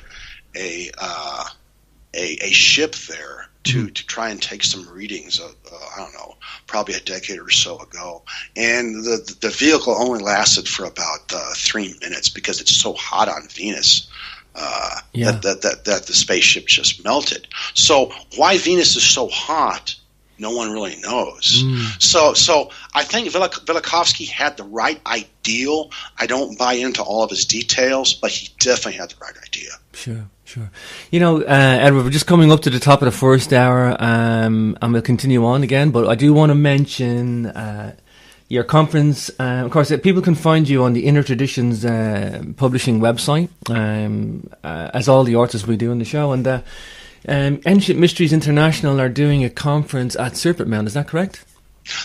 ship there to try and take some readings of, I don't know, probably a decade or so ago. And the vehicle only lasted for about 3 minutes because it's so hot on Venus. That the spaceship just melted. So why Venus is so hot, no one really knows. So I think Velikovsky had the right ideal. I don't buy into all of his details, but he definitely had the right idea. Sure. Edward, we're just coming up to the top of the first hour, and we'll continue on again, but I do want to mention your conference. Of course, people can find you on the Inner Traditions publishing website, as all the authors we do in the show. And Ancient Mysteries International are doing a conference at Serpent Mound. Is that correct?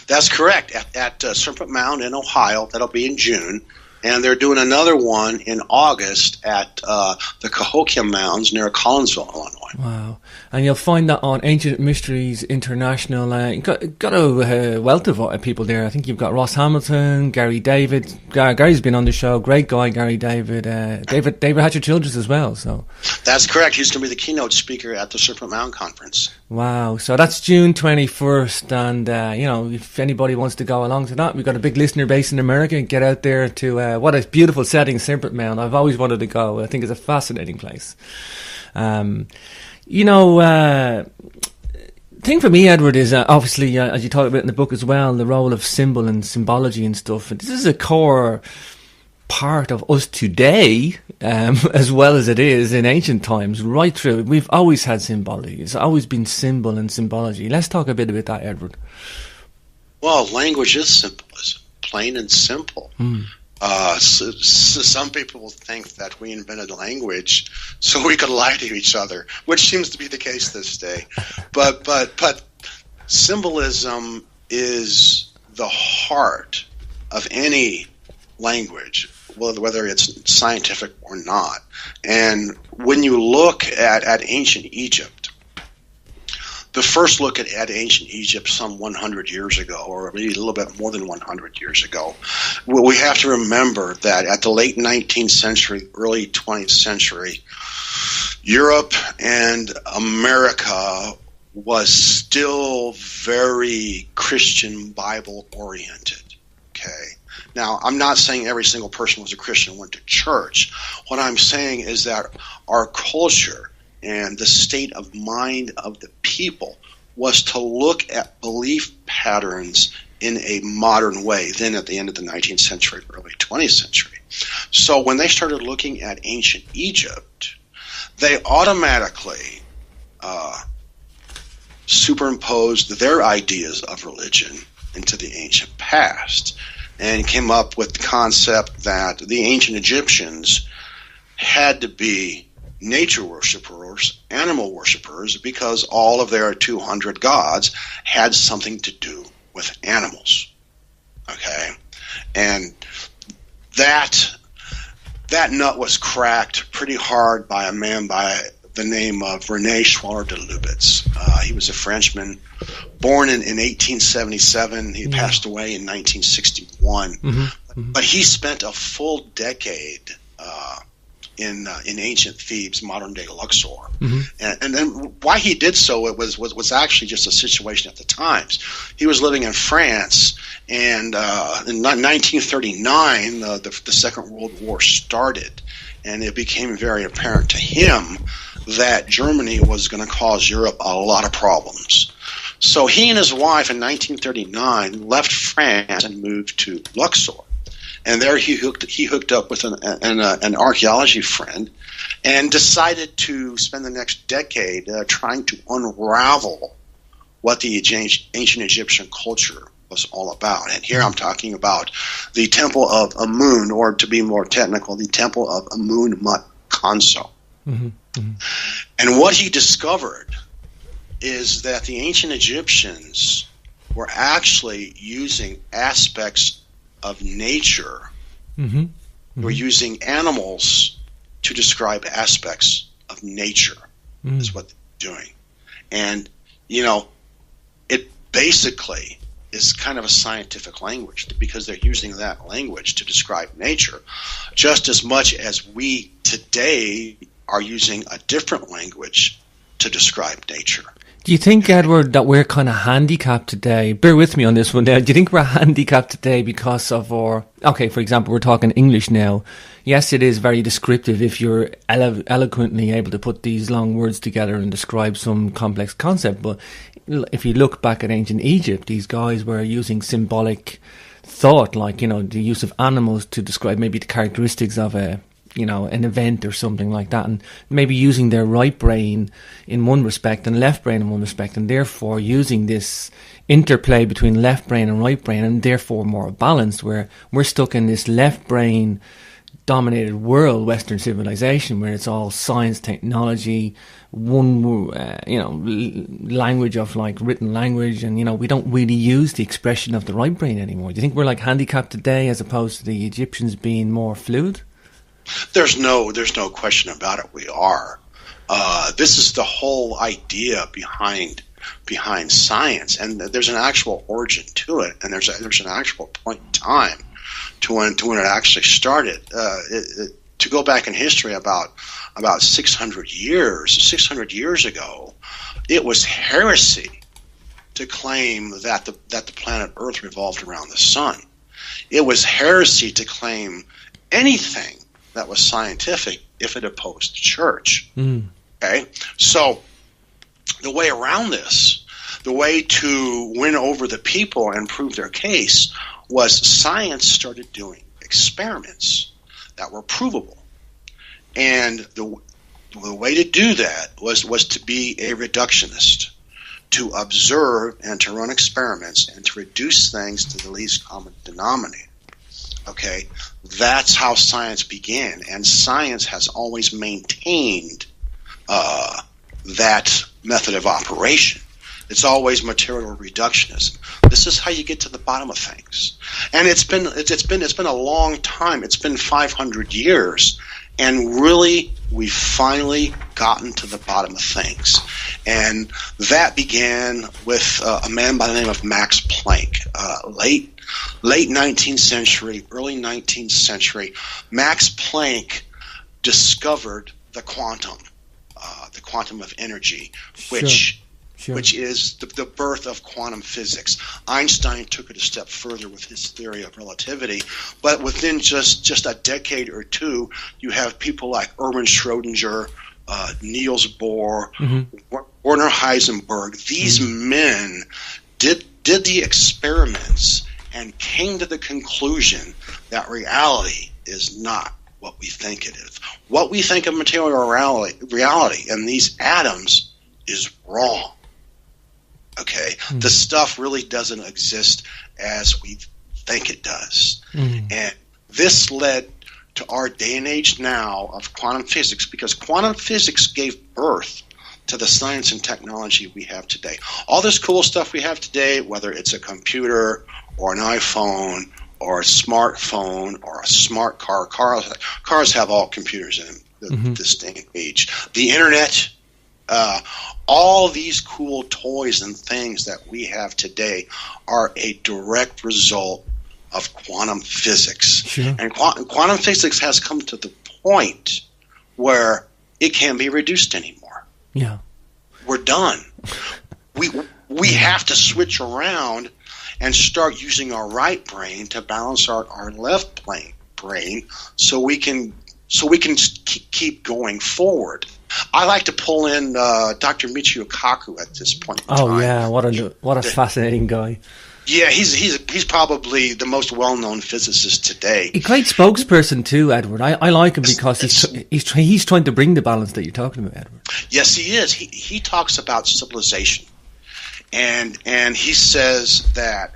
That's correct. At Serpent Mound in Ohio. That'll be in June. And they're doing another one in August at the Cahokia Mounds near Collinsville, Illinois. Wow. And you'll find that on Ancient Mysteries International. Got a wealth of people there. I think you've got Ross Hamilton, Gary David. Gary's been on the show. Great guy, Gary David. David Hatcher-Childress as well. So that's correct. He's going to be the keynote speaker at the Serpent Mound Conference. Wow. So that's June 21st. And, if anybody wants to go along to that, we've got a big listener base in America. Get out there to what a beautiful setting, Serpent Mound. I've always wanted to go. I think it's a fascinating place. Thing for me, Edward, is obviously, as you talk about in the book as well, the role of symbol and symbology and stuff. And this is a core part of us today, as well as it is in ancient times, right through. We've always had symbology. It's always been symbol and symbology. Let's talk a bit about that, Edward. Well, language is symbolism, plain and simple. So some people will think that we invented language so we could lie to each other, which seems to be the case this day. But symbolism is the heart of any language, whether it's scientific or not. And when you look at ancient Egypt, the first look at ancient Egypt some 100 years ago, or maybe a little bit more than 100 years ago, we have to remember that at the late 19th century, early 20th century, Europe and America was still very Christian Bible oriented. Okay. Now, I'm not saying every single person was a Christian and went to church. What I'm saying is that our culture and the state of mind of the people was to look at belief patterns in a modern way, then at the end of the 19th century, early 20th century. So when they started looking at ancient Egypt, they automatically superimposed their ideas of religion into the ancient past and came up with the concept that the ancient Egyptians had to be nature worshipers, animal worshipers, because all of their 200 gods had something to do with animals. Okay? And that nut was cracked pretty hard by a man by the name of René Schwaller de Lubitz. He was a Frenchman, born in 1877. He passed away in 1961. But he spent a full decade in ancient Thebes, modern day Luxor, and then why he did so was actually just a situation at the times. He was living in France, and in 1939 the Second World War started, and it became very apparent to him that Germany was going to cause Europe a lot of problems. So he and his wife in 1939 left France and moved to Luxor. And there he hooked up with an archaeology friend and decided to spend the next decade trying to unravel what the ancient Egyptian culture was all about. And here I'm talking about the Temple of Amun, or to be more technical, the Temple of Amun-Mut Konso. And what he discovered is that the ancient Egyptians were actually using aspects of nature. We're using animals to describe aspects of nature is what they're doing. And, it basically is kind of a scientific language because they're using that language to describe nature just as much as we today are using a different language to describe nature. Do you think, Edward, that we're kind of handicapped today? Bear with me on this one now. Do you think we're handicapped today because of our... Okay, for example, we're talking English now. Yes, it is very descriptive if you're eloquently able to put these long words together and describe some complex concept. But if you look back at ancient Egypt, these guys were using symbolic thought, like, the use of animals to describe maybe the characteristics of an event or something like that, and maybe using their right brain in one respect and left brain in one respect, and therefore using this interplay between left brain and right brain, and therefore more balanced, where we're stuck in this left brain dominated world, Western civilization, where it's all science, technology, one language of like written language, and we don't really use the expression of the right brain anymore. Do you think we're like handicapped today as opposed to the Egyptians being more fluid? There's no question about it. We are. This is the whole idea behind science, and there's an actual origin to it, and there's an actual point in time to when it actually started. To go back in history about 600 years ago, it was heresy to claim that the planet Earth revolved around the sun. It was heresy to claim anything that was scientific if it opposed the church. Okay, so the way around this, the way to win over the people and prove their case, was science started doing experiments that were provable. And the way to do that was to be a reductionist, to observe and to run experiments and to reduce things to the least common denominator. Okay, that's how science began, and science has always maintained that method of operation. It's always material reductionism. This is how you get to the bottom of things, and it's been a long time. It's been 500 years, and really, we've finally gotten to the bottom of things, and that began with a man by the name of Max Planck, late 19th century, early 19th century. Max Planck discovered the quantum of energy, which is the birth of quantum physics. Einstein took it a step further with his theory of relativity, but within just a decade or two, you have people like Erwin Schrödinger, Niels Bohr, Werner Heisenberg. These men did the experiments and came to the conclusion that reality is not what we think it is. What we think of material reality and these atoms is wrong. Okay, the stuff really doesn't exist as we think it does. And this led to our day and age now of quantum physics, because quantum physics gave birth to the science and technology we have today. All this cool stuff we have today, whether it's a computer or an iPhone or a smartphone or a smart car. Cars have all computers in them this day and age. The internet, all these cool toys and things that we have today are a direct result of quantum physics. Sure. And quantum physics has come to the point where it can't be reduced anymore. Yeah. We're done. We have to switch around and start using our right brain to balance our left brain so we can keep going forward. I like to pull in Dr. Michio Kaku at this point in time. Oh yeah, what a fascinating guy. Yeah, he's probably the most well-known physicist today. A great spokesperson too, Edward. I like him because he's trying to bring the balance that you're talking about, Edward. Yes, he is. He talks about civilization, and he says that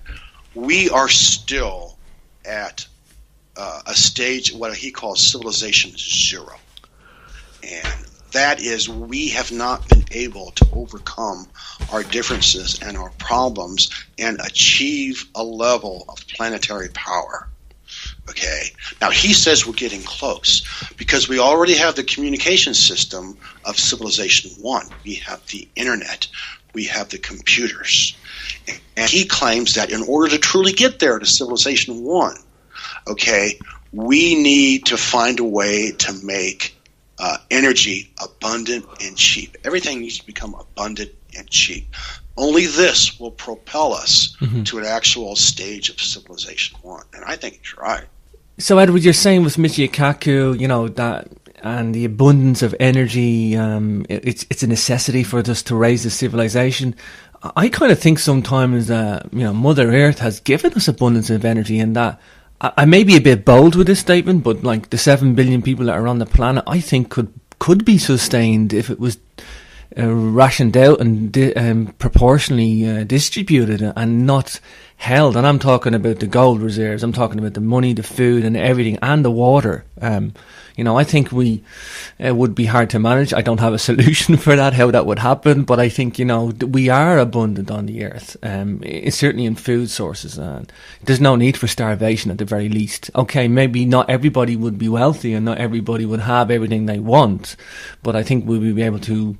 we are still at a stage what he calls civilization zero, and that is, we have not been able to overcome our differences and our problems and achieve a level of planetary power. Okay. Now, he says we're getting close because we already have the communication system of Civilization 1. We have the internet. We have the computers. And he claims that in order to truly get there to Civilization 1, okay, we need to find a way to make energy abundant and cheap. Everything needs to become abundant and cheap. Only this will propel us to an actual stage of Civilization 1. And I think he's right. So, Edward, you're saying with Michio Kaku, that and the abundance of energy, it's a necessity for us to raise the civilization. I kind of think sometimes that, Mother Earth has given us abundance of energy, and that I may be a bit bold with this statement, but like the 7 billion people that are on the planet, I think could be sustained if it was rationed out and proportionally distributed and not held. And I'm talking about the gold reserves. I'm talking about the money, the food, and everything, and the water. I think we would be hard to manage. I don't have a solution for that, how that would happen, but I think, we are abundant on the earth. It's certainly in food sources, and there's no need for starvation at the very least. Okay, maybe not everybody would be wealthy and not everybody would have everything they want, but I think we would be able to,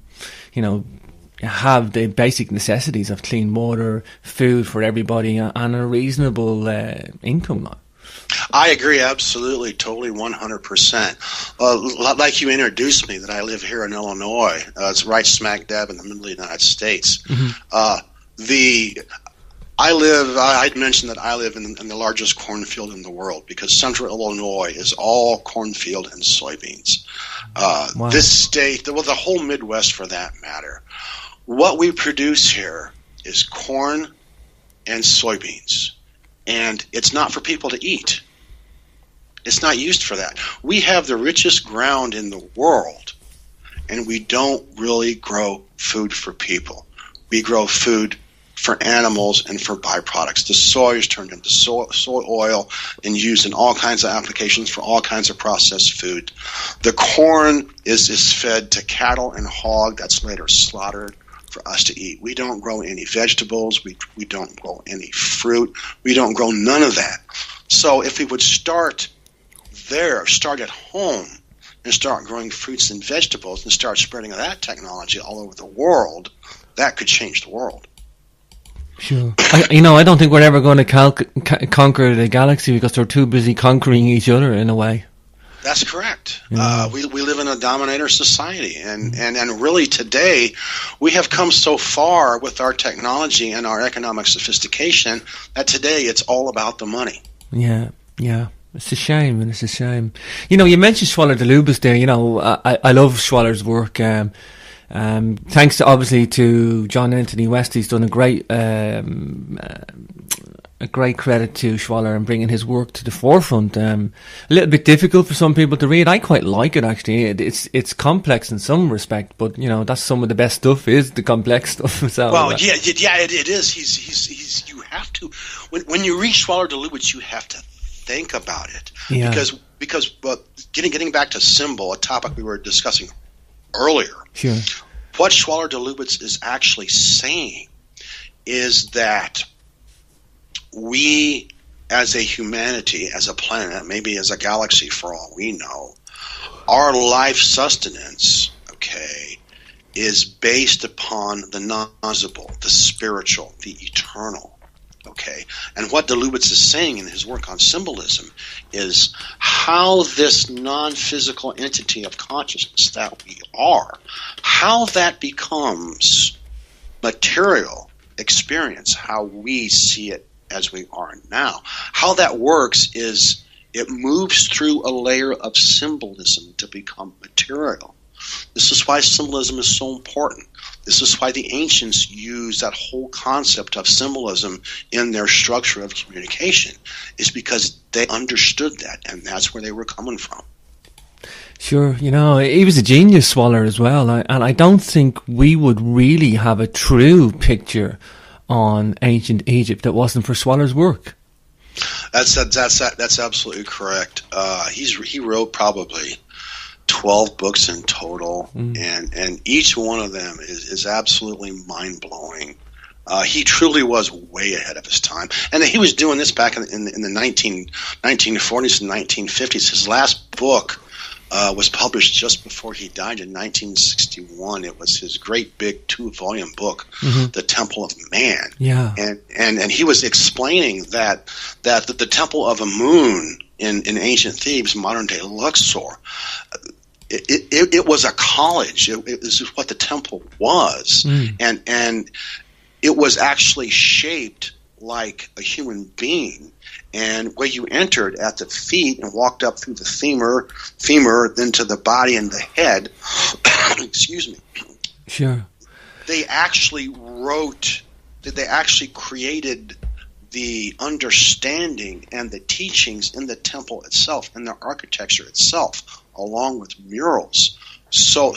have the basic necessities of clean water, food for everybody, and a reasonable income. I agree, absolutely, totally, 100%. Like you introduced me, that I live here in Illinois. It's right smack dab in the middle of the United States. I'd mentioned that I live in the largest cornfield in the world, because central Illinois is all cornfield and soybeans. Wow. This state, well, the whole Midwest for that matter, what we produce here is corn and soybeans. And it's not for people to eat. It's not used for that. We have the richest ground in the world, and we don't really grow food for people. We grow food for animals and for byproducts. The soy is turned into soy oil and used in all kinds of applications for all kinds of processed food. The corn is fed to cattle and hog that's later slaughtered for us to eat. We don't grow any vegetables. We don't grow any fruit. We don't grow none of that. So if we would start at home, and start growing fruits and vegetables and start spreading that technology all over the world, that could change the world. Sure. I don't think we're ever going to conquer the galaxy, because they're too busy conquering each other in a way. That's correct. Yeah. We live in a dominator society, and really today we have come so far with our technology and our economic sophistication that today it's all about the money. Yeah. It's a shame, and it's a shame. You mentioned Schwaller de Lubis there. I love Schwaller's work. Thanks obviously to John Anthony West. He's done a great credit to Schwaller and bringing his work to the forefront. A little bit difficult for some people to read. I quite like it, actually. It's complex in some respect, but that's some of the best stuff, is the complex stuff. So, it is. He's you have to, when you read Schwaller de Lubis, you have to think about it, because getting back to symbol, a topic we were discussing earlier. Sure. What Schwaller de Lubis is actually saying is that we, as a humanity, as a planet, maybe as a galaxy for all we know, our life sustenance, is based upon the non-visible, the spiritual, the eternal. And what de Lubis is saying in his work on symbolism is how this non-physical entity of consciousness that we are, how that becomes material experience, how we see it as we are now. How that works is it moves through a layer of symbolism to become material. This is why symbolism is so important. This is why the ancients used that whole concept of symbolism in their structure of communication, is because they understood that, and that's where they were coming from. Sure, he was a genius, Schwaller, as well, and I don't think we would really have a true picture on ancient Egypt that wasn't for Schwaller's work. That's absolutely correct. He wrote probably 12 books in total, and each one of them is absolutely mind-blowing. He truly was way ahead of his time. And he was doing this back in the 1940s and 1950s. His last book was published just before he died in 1961. It was his great big 2-volume book, The Temple of Man. Yeah. And he was explaining that the Temple of Amun in ancient Thebes, modern-day Luxor, it was a college. It was what the temple was, and it was actually shaped like a human being. And where you entered at the feet and walked up through the femur, then to the body and the head. Excuse me. Sure. They actually created the understanding and the teachings in the temple itself and the architecture itself, along with murals, So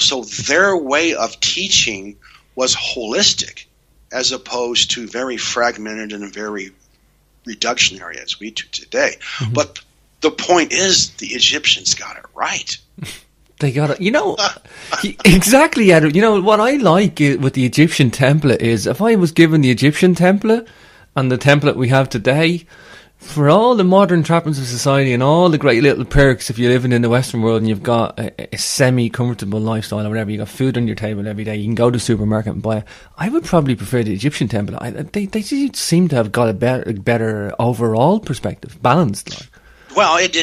their way of teaching was holistic, as opposed to very fragmented and very reductionary as we do today. Mm-hmm. But the point is, the Egyptians got it right. They got it. Exactly, Adam. What I like with the Egyptian template is, if I was given the Egyptian template and the template we have today, for all the modern trappings of society and all the great little perks, if you're living in the Western world and you've got a semi-comfortable lifestyle or whatever, you got food on your table every day, you can go to the supermarket and buy it. I would probably prefer the Egyptian template. They seem to have got a better overall perspective, balanced. Well, it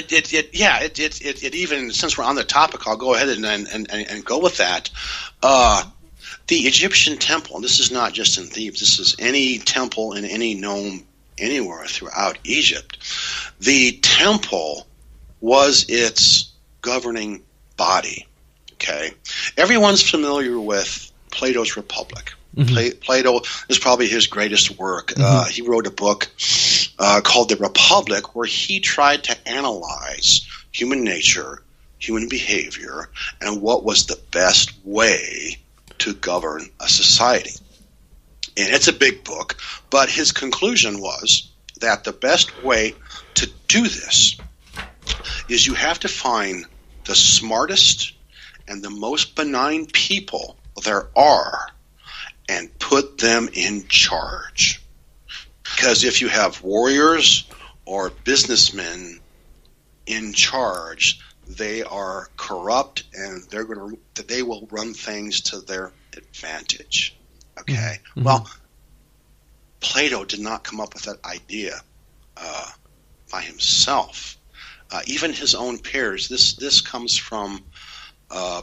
even, since we're on the topic, I'll go ahead and go with that. The Egyptian temple, and this is not just in Thebes, this is any temple in any nome anywhere throughout Egypt. The temple was its governing body. Okay, everyone's familiar with Plato's Republic. Mm-hmm. Plato is probably his greatest work. Mm-hmm. He wrote a book called The Republic, where he tried to analyze human nature, human behavior, and what was the best way to govern a society. And it's a big book, but his conclusion was that the best way to do this is you have to find the smartest and the most benign people there are and put them in charge. Because if you have warriors or businessmen in charge, they are corrupt and they will run things to their advantage. Okay. Mm-hmm. Well, Plato did not come up with that idea by himself. Even his own peers. This comes from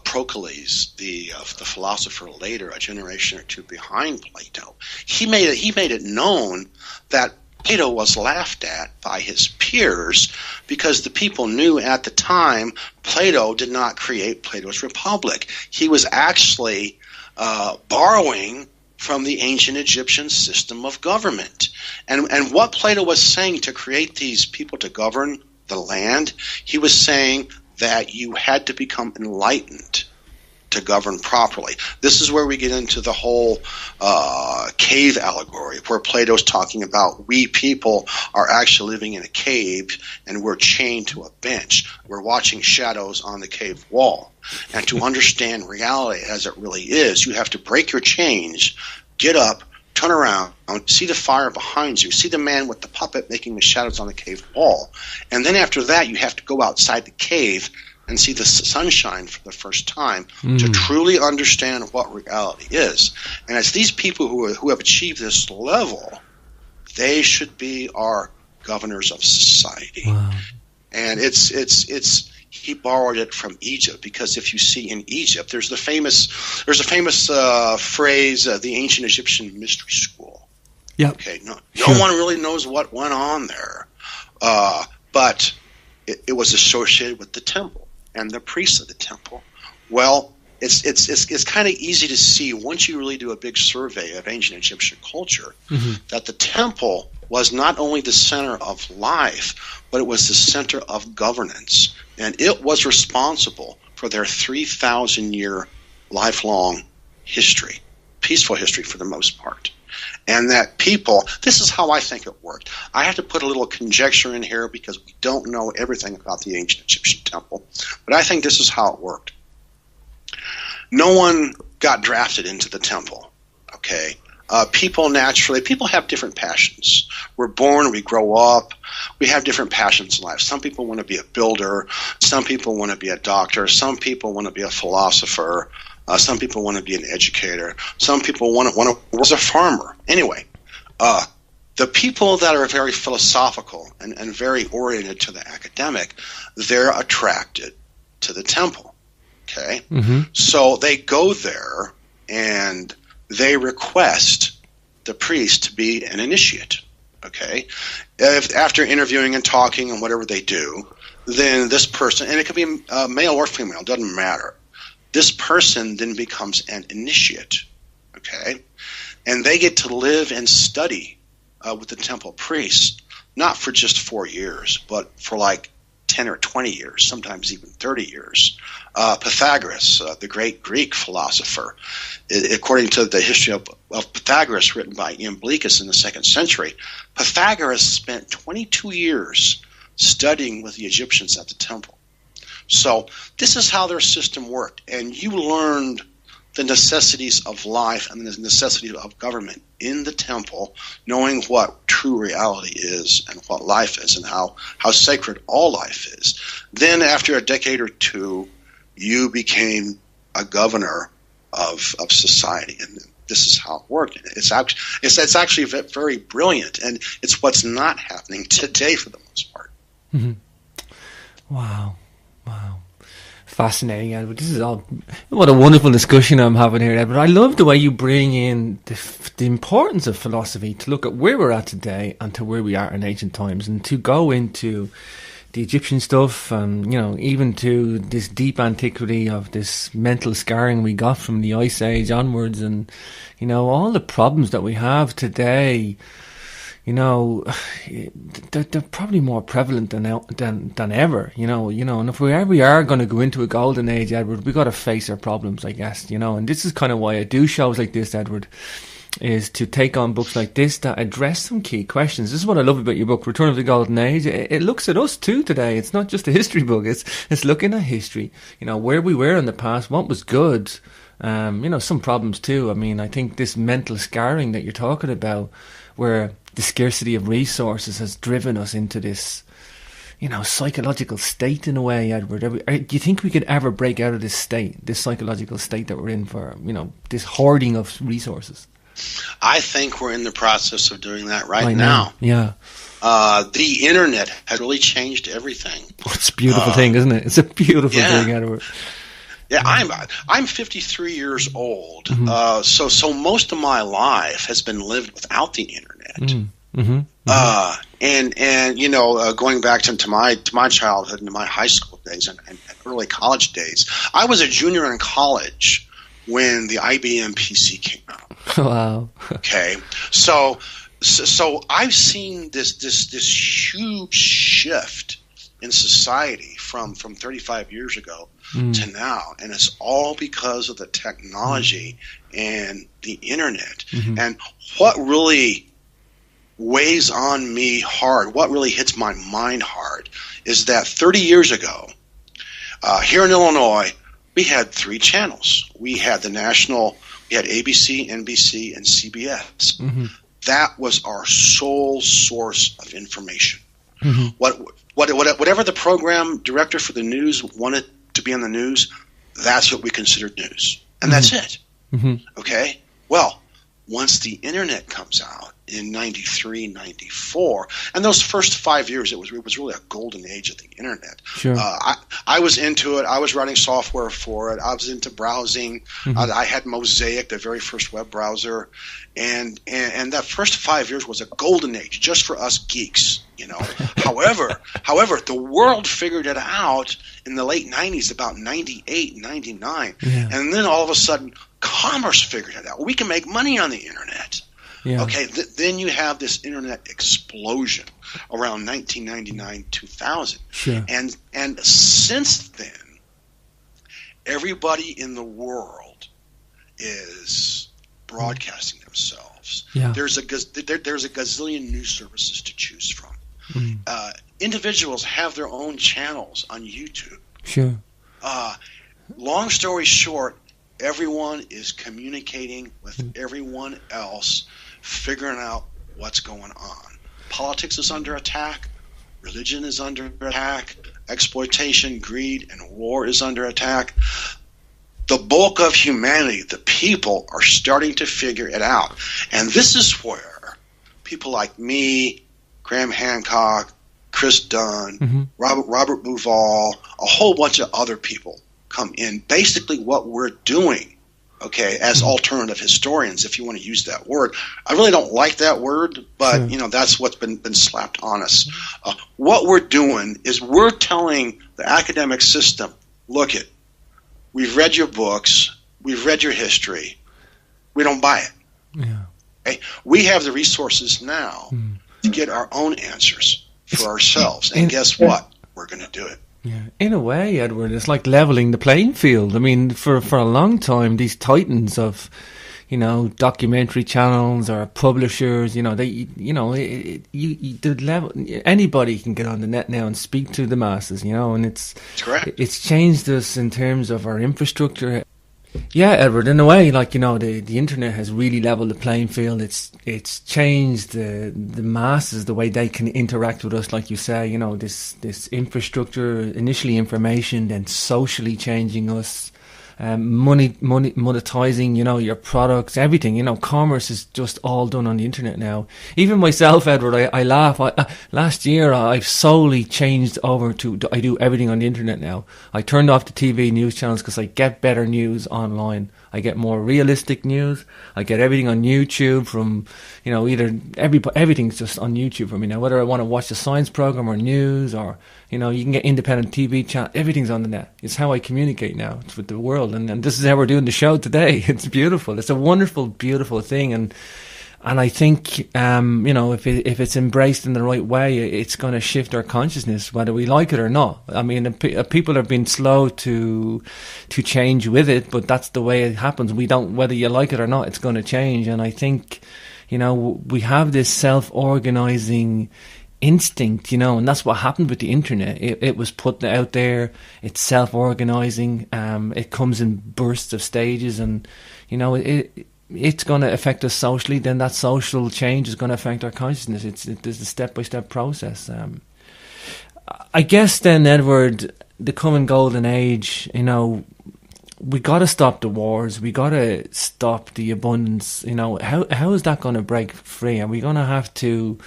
Procles, the philosopher later, a generation or two behind Plato. He made it known that Plato was laughed at by his peers because the people knew at the time Plato did not create Plato's Republic. He was actually borrowing from the ancient Egyptian system of government. And what Plato was saying to create these people to govern the land, he was saying that you had to become enlightened to govern properly. This is where we get into the whole cave allegory, where Plato's talking about we people are actually living in a cave and we're chained to a bench. We're watching shadows on the cave wall. And to understand reality as it really is, you have to break your chains, get up, turn around, see the fire behind you, see the man with the puppet making the shadows on the cave wall. And then after that, you have to go outside the cave and see the sunshine for the first time to truly understand what reality is. And it's these people who have achieved this level, they should be our governors of society. Wow. And he borrowed it from Egypt, because if you see in Egypt, there's a famous phrase, the ancient Egyptian mystery school. Yeah. Okay. No one really knows what went on there, but it was associated with the temple and the priests of the temple. Well, it's kind of easy to see once you really do a big survey of ancient Egyptian culture that the temple was not only the center of life, but it was the center of governance. And it was responsible for their 3,000-year lifelong history, peaceful history for the most part. And that people, this is how I think it worked. I have to put a little conjecture in here because we don't know everything about the ancient Egyptian temple, but I think this is how it worked. No one got drafted into the temple, okay? People have different passions. We're born, we grow up, we have different passions in life. Some people want to be a builder, some people want to be a doctor, some people want to be a philosopher, some people want to be an educator, some people want to work as a farmer. Anyway, the people that are very philosophical and very oriented to the academic, they're attracted to the temple, okay? Mm-hmm. So they go there and they request the priest to be an initiate, okay? After interviewing and talking and whatever they do, then this person, and it could be male or female, doesn't matter, this person then becomes an initiate, okay? And they get to live and study with the temple priests, not for just 4 years, but for like 10 or 20 years, sometimes even 30 years. Pythagoras, the great Greek philosopher, according to the history of Pythagoras written by Iamblichus in the 2nd century, Pythagoras spent 22 years studying with the Egyptians at the temple. So this is how their system worked. And you learned the necessities of life and the necessities of government in the temple, knowing what true reality is and what life is and how sacred all life is. Then after a decade or two, you became a governor of society. And this is how it worked. It's actually very brilliant, and it's what's not happening today for the most part. Mm-hmm. Wow. Fascinating, Edward. This is what a wonderful discussion I'm having here, Edward. I love the way you bring in the importance of philosophy to look at where we're at today and to where we are in ancient times, and to go into the Egyptian stuff and, even to this deep antiquity of this mental scarring we got from the Ice Age onwards, and, all the problems that we have today. They're probably more prevalent than ever, and if we are going to go into a golden age, Edward, we got to face our problems, I guess, and this is kind of why I do shows like this, Edward, is to take on books like this that address some key questions. This is what I love about your book, Return of the Golden Age. It looks at us too today. It's not just a history book. It's looking at history, where we were in the past, what was good, some problems too. I mean, I think this mental scarring that you're talking about, where the scarcity of resources has driven us into this, psychological state in a way, Edward. Do you think we could ever break out of this state, this psychological state that we're in for, this hoarding of resources? I think we're in the process of doing that right now. Yeah. The internet has really changed everything. It's a beautiful thing, isn't it? It's a beautiful thing, Edward. Yeah, I'm 53 years old, Mm-hmm. so most of my life has been lived without the internet. Mm-hmm. Mm-hmm. Going back to my childhood and to my high school days and early college days, I was a junior in college when the IBM PC came out. Wow. Okay, so I've seen this huge shift in society from 35 years ago to now, and it's all because of the technology and the internet. Mm-hmm. And what really weighs on me hard, what really hits my mind hard, is that 30 years ago, here in Illinois, we had 3 channels. We had we had ABC, NBC, and CBS. Mm-hmm. That was our sole source of information. Mm-hmm. Whatever the program director for the news wanted to be on the news, that's what we considered news. And that's it. Mm-hmm. Okay? Well, once the internet comes out in 93, 94, and those first 5 years, it was really a golden age of the internet. Sure. I was into it. I was writing software for it. I was into browsing. Mm-hmm. I had Mosaic, the very first web browser, and that first 5 years was a golden age just for us geeks. However, the world figured it out in the late 90s, about 98, 99, and then all of a sudden, commerce figured it out. We can make money on the internet. Yeah. Okay, then you have this internet explosion around 1999, 2000. Sure. And since then, everybody in the world is broadcasting themselves. Yeah. There's a gazillion news services to choose from. Mm. Individuals have their own channels on YouTube. Sure. Long story short, everyone is communicating with everyone else, figuring out what's going on. Politics is under attack. Religion is under attack. Exploitation, greed, and war is under attack. The bulk of humanity, the people, are starting to figure it out. And this is where people like me, Graham Hancock, Chris Dunn, Robert Bouval, a whole bunch of other people come in. Basically what we're doing, okay, as alternative historians, if you want to use that word. I really don't like that word, but that's what's been slapped on us. What we're doing is we're telling the academic system, look it, we've read your books, we've read your history, we don't buy it. Yeah. Okay? We have the resources now to get our own answers for ourselves. And guess what? we're going to do it. Yeah, in a way, Edward, it's like leveling the playing field. I mean, for a long time, these titans of, documentary channels or publishers, the level, anybody can get on the net now and speak to the masses, and it's correct. It's changed us in terms of our infrastructure. Yeah, Edward, in a way, the internet has really leveled the playing field. It's changed the masses, the way they can interact with us, like you say, this infrastructure, initially information, then socially changing us, monetizing, your products, everything, commerce is just all done on the internet now. Even myself, Edward, I laugh. Last year, I've solely changed over to, I do everything on the internet now. I turned off the TV news channels because I get better news online. I get more realistic news. I get everything on YouTube from, everything's just on YouTube for me now. Whether I want to watch a science program or news or, you can get independent TV channel, everything's on the net. It's how I communicate now. It's with the world. And this is how we're doing the show today. It's beautiful. It's a wonderful, beautiful thing. And I think, if it's embraced in the right way, it's going to shift our consciousness, whether we like it or not. I mean, people have been slow to change with it, but that's the way it happens. Whether you like it or not, it's going to change. And I think, we have this self-organizing instinct, and that's what happened with the internet. It was put out there. It's self-organizing. It comes in bursts of stages, and it's going to affect us socially. Then that social change is going to affect our consciousness. It's a step-by-step process. I guess then, Edward, the coming golden age, we got to stop the wars. We got to stop the abundance. How is that going to break free? Are we going to have to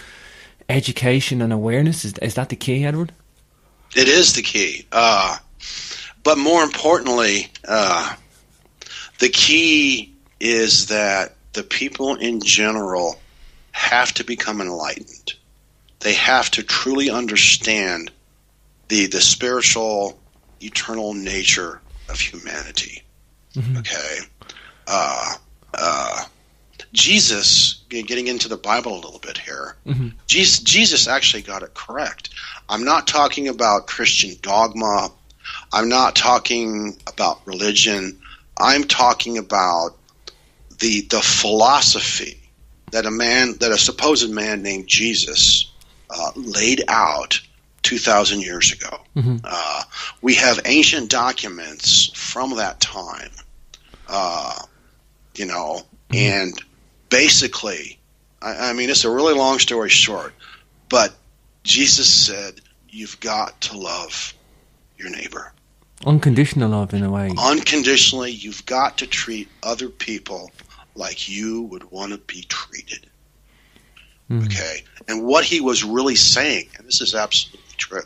education and awareness? Is that the key, Edward? It is the key. But more importantly, the key is that the people in general have to become enlightened. They have to truly understand the spiritual, eternal nature of humanity. Mm-hmm. Okay? Jesus, getting into the Bible a little bit here, mm-hmm. Jesus actually got it correct. I'm not talking about Christian dogma. I'm not talking about religion. I'm talking about the philosophy that a supposed man named Jesus laid out 2,000 years ago. Mm-hmm. We have ancient documents from that time, mm-hmm. and basically, I mean, it's a really long story short, but Jesus said, you've got to love your neighbor. Unconditional love, in a way. Unconditionally, you've got to treat other people like you would want to be treated. Mm. Okay? And what he was really saying, and this is absolutely true,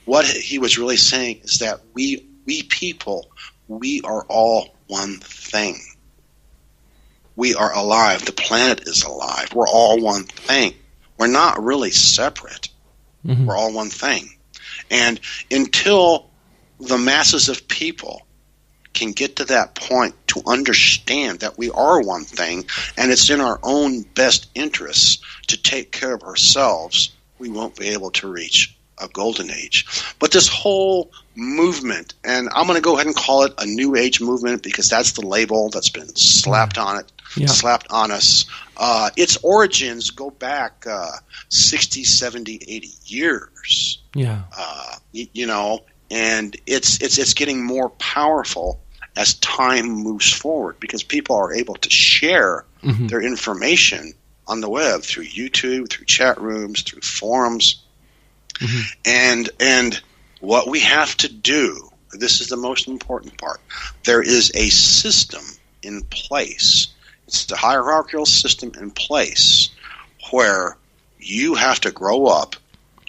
what he was really saying is that we people, we are all one thing. We are alive. The planet is alive. We're all one thing. We're not really separate. Mm-hmm. We're all one thing. And until the masses of people can get to that point to understand that we are one thing and it's in our own best interests to take care of ourselves, we won't be able to reach a golden age. But this whole movement, and I'm going to go ahead and call it a new age movement because that's the label that's been slapped on it, slapped on us. Its origins go back 60, 70, 80 years. Yeah. And it's getting more powerful as time moves forward because people are able to share mm-hmm. their information on the web through YouTube, through chat rooms, through forums. Mm-hmm. And what we have to do, this is the most important part, there is a system in place. It's the hierarchical system in place where you have to grow up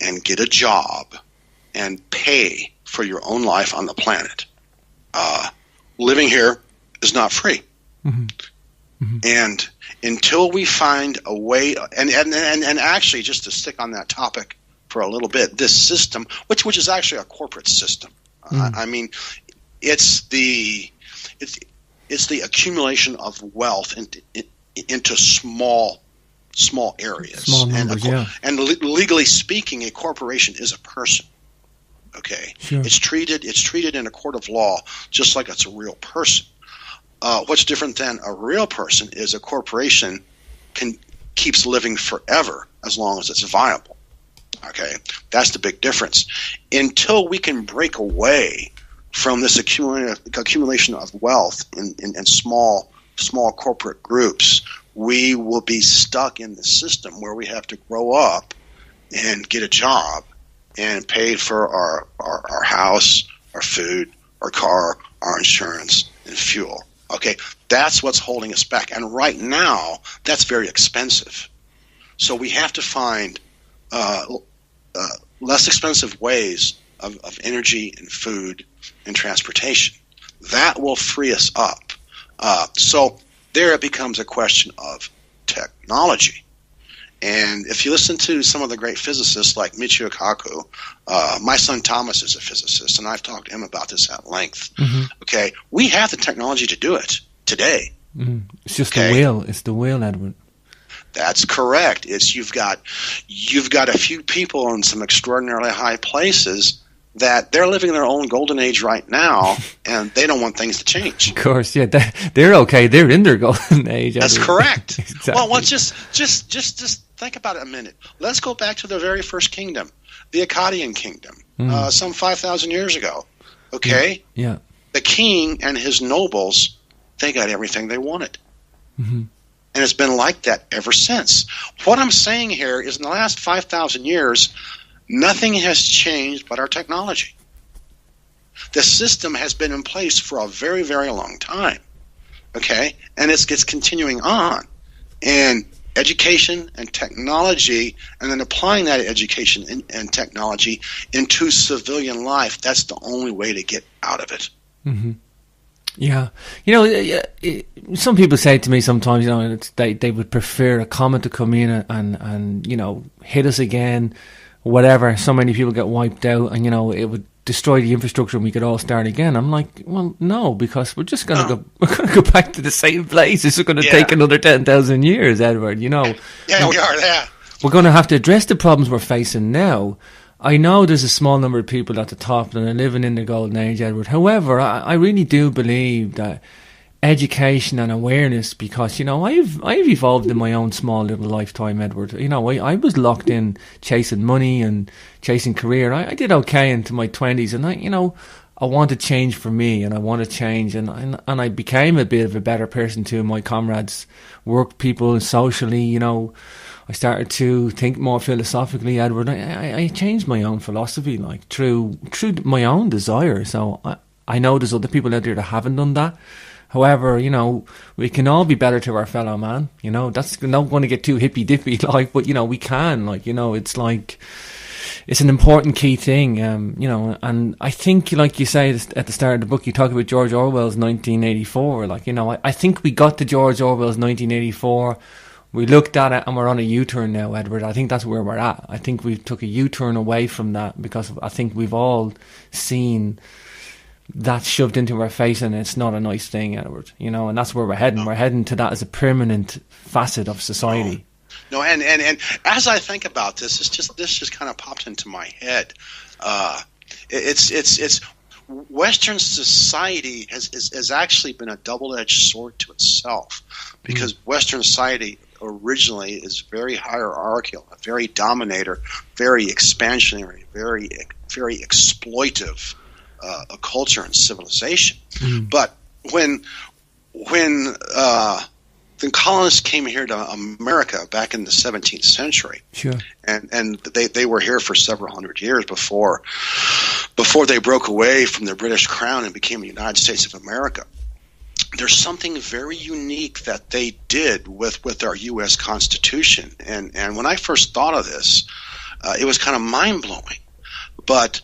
and get a job and pay for your own life on the planet. Living here is not free. Mm-hmm. Mm-hmm. And until we find a way, and actually just to stick on that topic for a little bit, this system, which is actually a corporate system. I mean, it's the accumulation of wealth into small areas. Small numbers, and legally speaking, a corporation is a person. Okay, sure. It's treated in a court of law just like it's a real person. What's different than a real person is a corporation keeps living forever as long as it's viable. Okay, that's the big difference. Until we can break away from this accumulation of wealth in small corporate groups, we will be stuck in the system where we have to grow up and get a job and pay for our house, our food, our car, our insurance, and fuel. Okay, that's what's holding us back. And right now, that's very expensive. So we have to find less expensive ways of energy and food and transportation. That will free us up. So there it becomes a question of technology. And if you listen to some of the great physicists like Michio Kaku, my son Thomas is a physicist, and I've talked to him about this at length. Mm-hmm. Okay, we have the technology to do it today. Mm-hmm. It's just the will. It's the will, Edward. That's correct. You've got a few people in some extraordinarily high places that they're living their own golden age right now, and they don't want things to change. Of course, yeah, they're okay. They're in their golden age. That's correct. Exactly. Well, just think about it a minute. Let's go back to the very first kingdom, the Akkadian kingdom, some 5,000 years ago. Okay? Yeah. The king and his nobles, they got everything they wanted. Mm-hmm. And it's been like that ever since. What I'm saying here is in the last 5,000 years, nothing has changed but our technology. The system has been in place for a very, very long time. Okay? And it's continuing on. And education and technology, and then applying that education and technology into civilian life, that's the only way to get out of it. Mm-hmm. Yeah. Some people say to me sometimes, they would prefer a comet to come in and hit us again, whatever. So many people get wiped out, and, it would destroy the infrastructure and we could all start again. I'm like, well, no, because we're just going to go back to the same place. It's going to take another 10,000 years, Edward, Yeah, we are, yeah. We're going to have to address the problems we're facing now. I know there's a small number of people at the top that are living in the golden age, Edward. However, I really do believe that education and awareness, because, I've evolved in my own small little lifetime, Edward. I was locked in chasing money and chasing career. I did okay into my 20s, and I want to change for me, and I want to change, and I became a bit of a better person to my comrades, work people, socially, I started to think more philosophically, Edward. I changed my own philosophy, through my own desire. So I know there's other people out there that haven't done that. However, we can all be better to our fellow man. That's not going to get too hippy dippy, but we can. It's an important key thing, and I think, like you say at the start of the book, you talk about George Orwell's 1984. I think we got to George Orwell's 1984. We looked at it and we're on a U-turn now, Edward. I think that's where we're at. I think we took a U-turn away from that because I think we've all seen that shoved into our face, and it's not a nice thing, Edward. And that's where we're heading. We're heading to that as a permanent facet of society. No, and as I think about this just kind of popped into my head. It's Western society has actually been a double-edged sword to itself, because Western society originally is very hierarchical, very dominator, very expansionary, very exploitive a culture and civilization. But when the colonists came here to America back in the 17th century, sure, and they were here for several hundred years before they broke away from the British Crown and became the United States of America. There's something very unique that they did with our U.S. Constitution, and when I first thought of this, it was kind of mind-blowing. But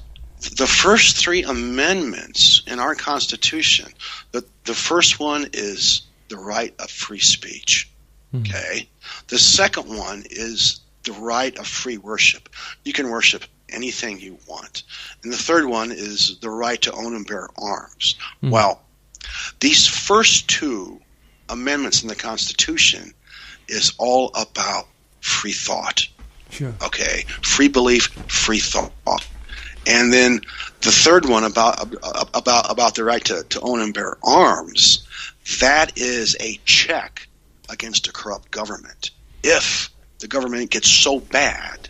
the first three amendments in our Constitution, the first one is the right of free speech. Okay? The second one is the right of free worship. You can worship anything you want. And the third one is the right to own and bear arms. Well, these first two amendments in the Constitution is all about free thought. Sure. Okay? Free belief, free thought. And then the third one about the right to own and bear arms, that is a check against a corrupt government. If the government gets so bad,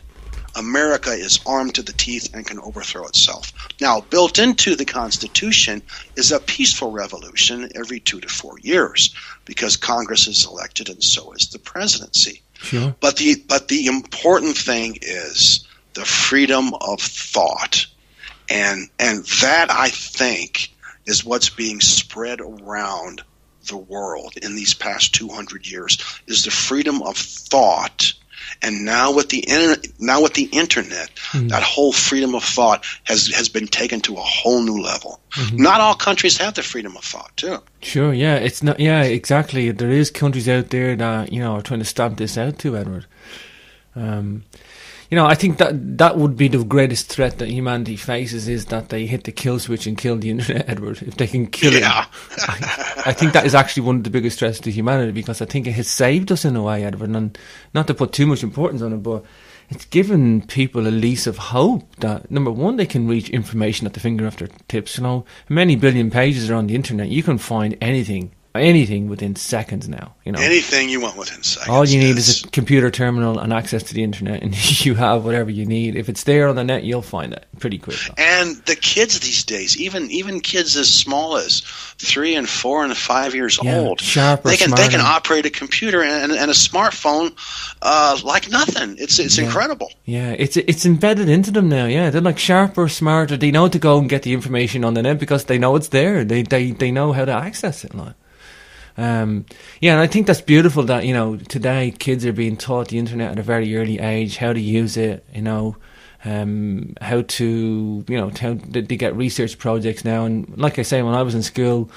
America is armed to the teeth and can overthrow itself. Now, built into the Constitution is a peaceful revolution every 2 to 4 years, because Congress is elected and so is the presidency. Sure. But the important thing is the freedom of thought, and that, I think, is what's being spread around the world in these past 200 years, is the freedom of thought. And now with the internet, that whole freedom of thought has been taken to a whole new level. Not all countries have the freedom of thought, too. Sure, yeah, it's not. Yeah, exactly. There is countries out there that are trying to stamp this out too, Edward. I think that would be the greatest threat that humanity faces, is that they hit the kill switch and kill the internet, Edward. If they can kill it, I think that is actually one of the biggest threats to humanity, because I think it has saved us in a way, Edward. And not to put too much importance on it, but it's given people a lease of hope that, number one, they can reach information at the finger of their tips. Many billion pages are on the internet. You can find anything within seconds now. Anything you want within seconds. All you need is a computer terminal and access to the internet, and you have whatever you need. If it's there on the net, you'll find it pretty quick. And the kids these days, even kids as small as 3 and 4 and 5 years old, they can operate a computer and a smartphone like nothing. It's incredible. Yeah, it's embedded into them now. Yeah, they're like sharper, smarter. They know to go and get the information on the net because they know it's there. They know how to access it. And I think that's beautiful that today kids are being taught the internet at a very early age, how to use it, how to they get research projects now. And like I say, when I was in school,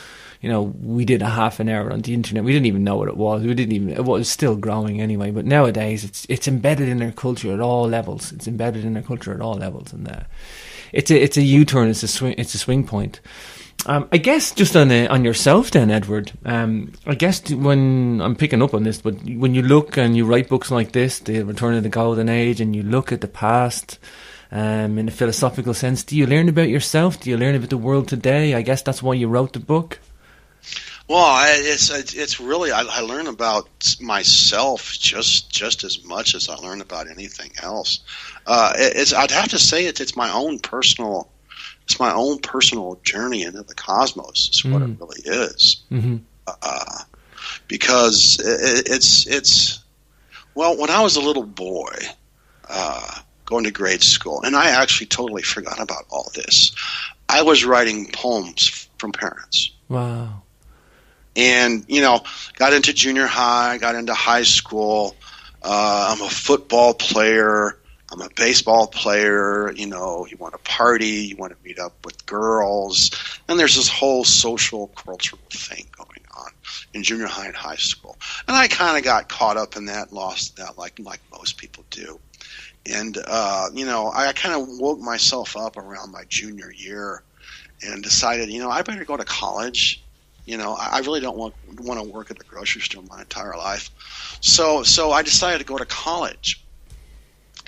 we did a half an hour on the internet. We didn't even know what it was. It was still growing anyway. But nowadays, it's embedded in their culture at all levels. It's embedded in their culture at all levels, and it's a U-turn. It's a swing point. I guess just on yourself then, Edward, I guess when I'm picking up on this, but when you look and you write books like this, The Return of the Golden Age, and you look at the past in a philosophical sense, do you learn about yourself? Do you learn about the world today? I guess that's why you wrote the book. Well, it's really, I learn about myself just as much as I learn about anything else. I'd have to say it's my own personal. It's my own personal journey into the cosmos. Is what it really is. Because it's when I was a little boy, going to grade school, and I actually totally forgot about all this. I was writing poems from parents. Wow. And got into junior high, got into high school. I'm a football player. I'm a baseball player. You want to party, you want to meet up with girls, and there's this whole social, cultural thing going on in junior high and high school. And I kind of got caught up in that, lost that, like most people do. And I kind of woke myself up around my junior year and decided, I better go to college. I really don't want to work at the grocery store my entire life. So I decided to go to college.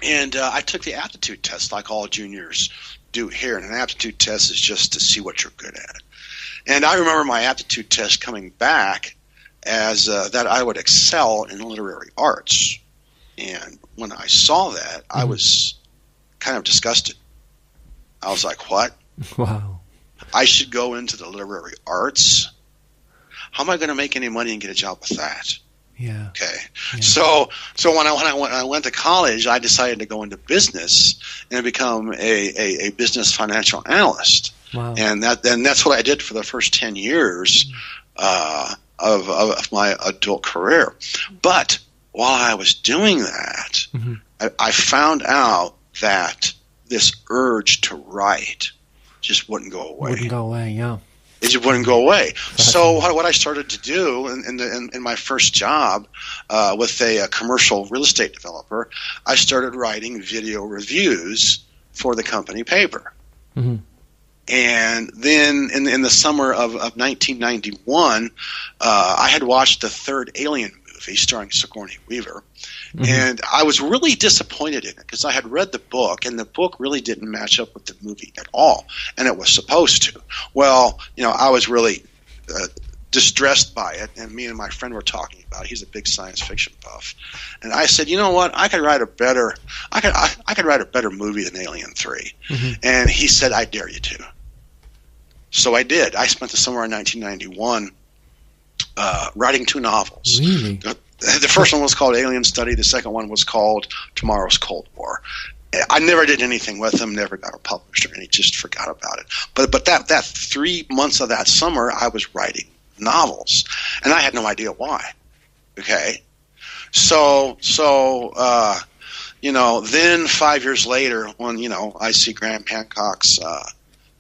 And I took the aptitude test like all juniors do here. And an aptitude test is just to see what you're good at. And I remember my aptitude test coming back as that I would excel in literary arts. And when I saw that, I was kind of disgusted. I was like, what? Wow. I should go into the literary arts? How am I going to make any money and get a job with that? Yeah. Okay. Yeah. So when I went to college, I decided to go into business and become a business financial analyst. Wow. And that's what I did for the first 10 years of my adult career. But while I was doing that, I found out that this urge to write just wouldn't go away. Yeah. It just wouldn't go away. So what I started to do in my first job with a commercial real estate developer, I started writing video reviews for the company paper. And then in the summer of 1991, I had watched the third Alien movie. movie starring Sigourney Weaver. And I was really disappointed in it because I had read the book, and the book really didn't match up with the movie at all, and it was supposed to. Well, I was really distressed by it, and me and my friend were talking about it. He's a big science fiction buff, and I said, you know what, I could write a better movie than Alien 3. And he said, I dare you to. So I did. I spent the summer in 1991 writing 2 novels. Really? The first one was called Alien Study. The second one was called Tomorrow's Cold War. I never did anything with them, never got it published or anything, just forgot about it. But that 3 months of that summer, I was writing novels, and I had no idea why. Okay? So then 5 years later, when, I see Graham Hancock's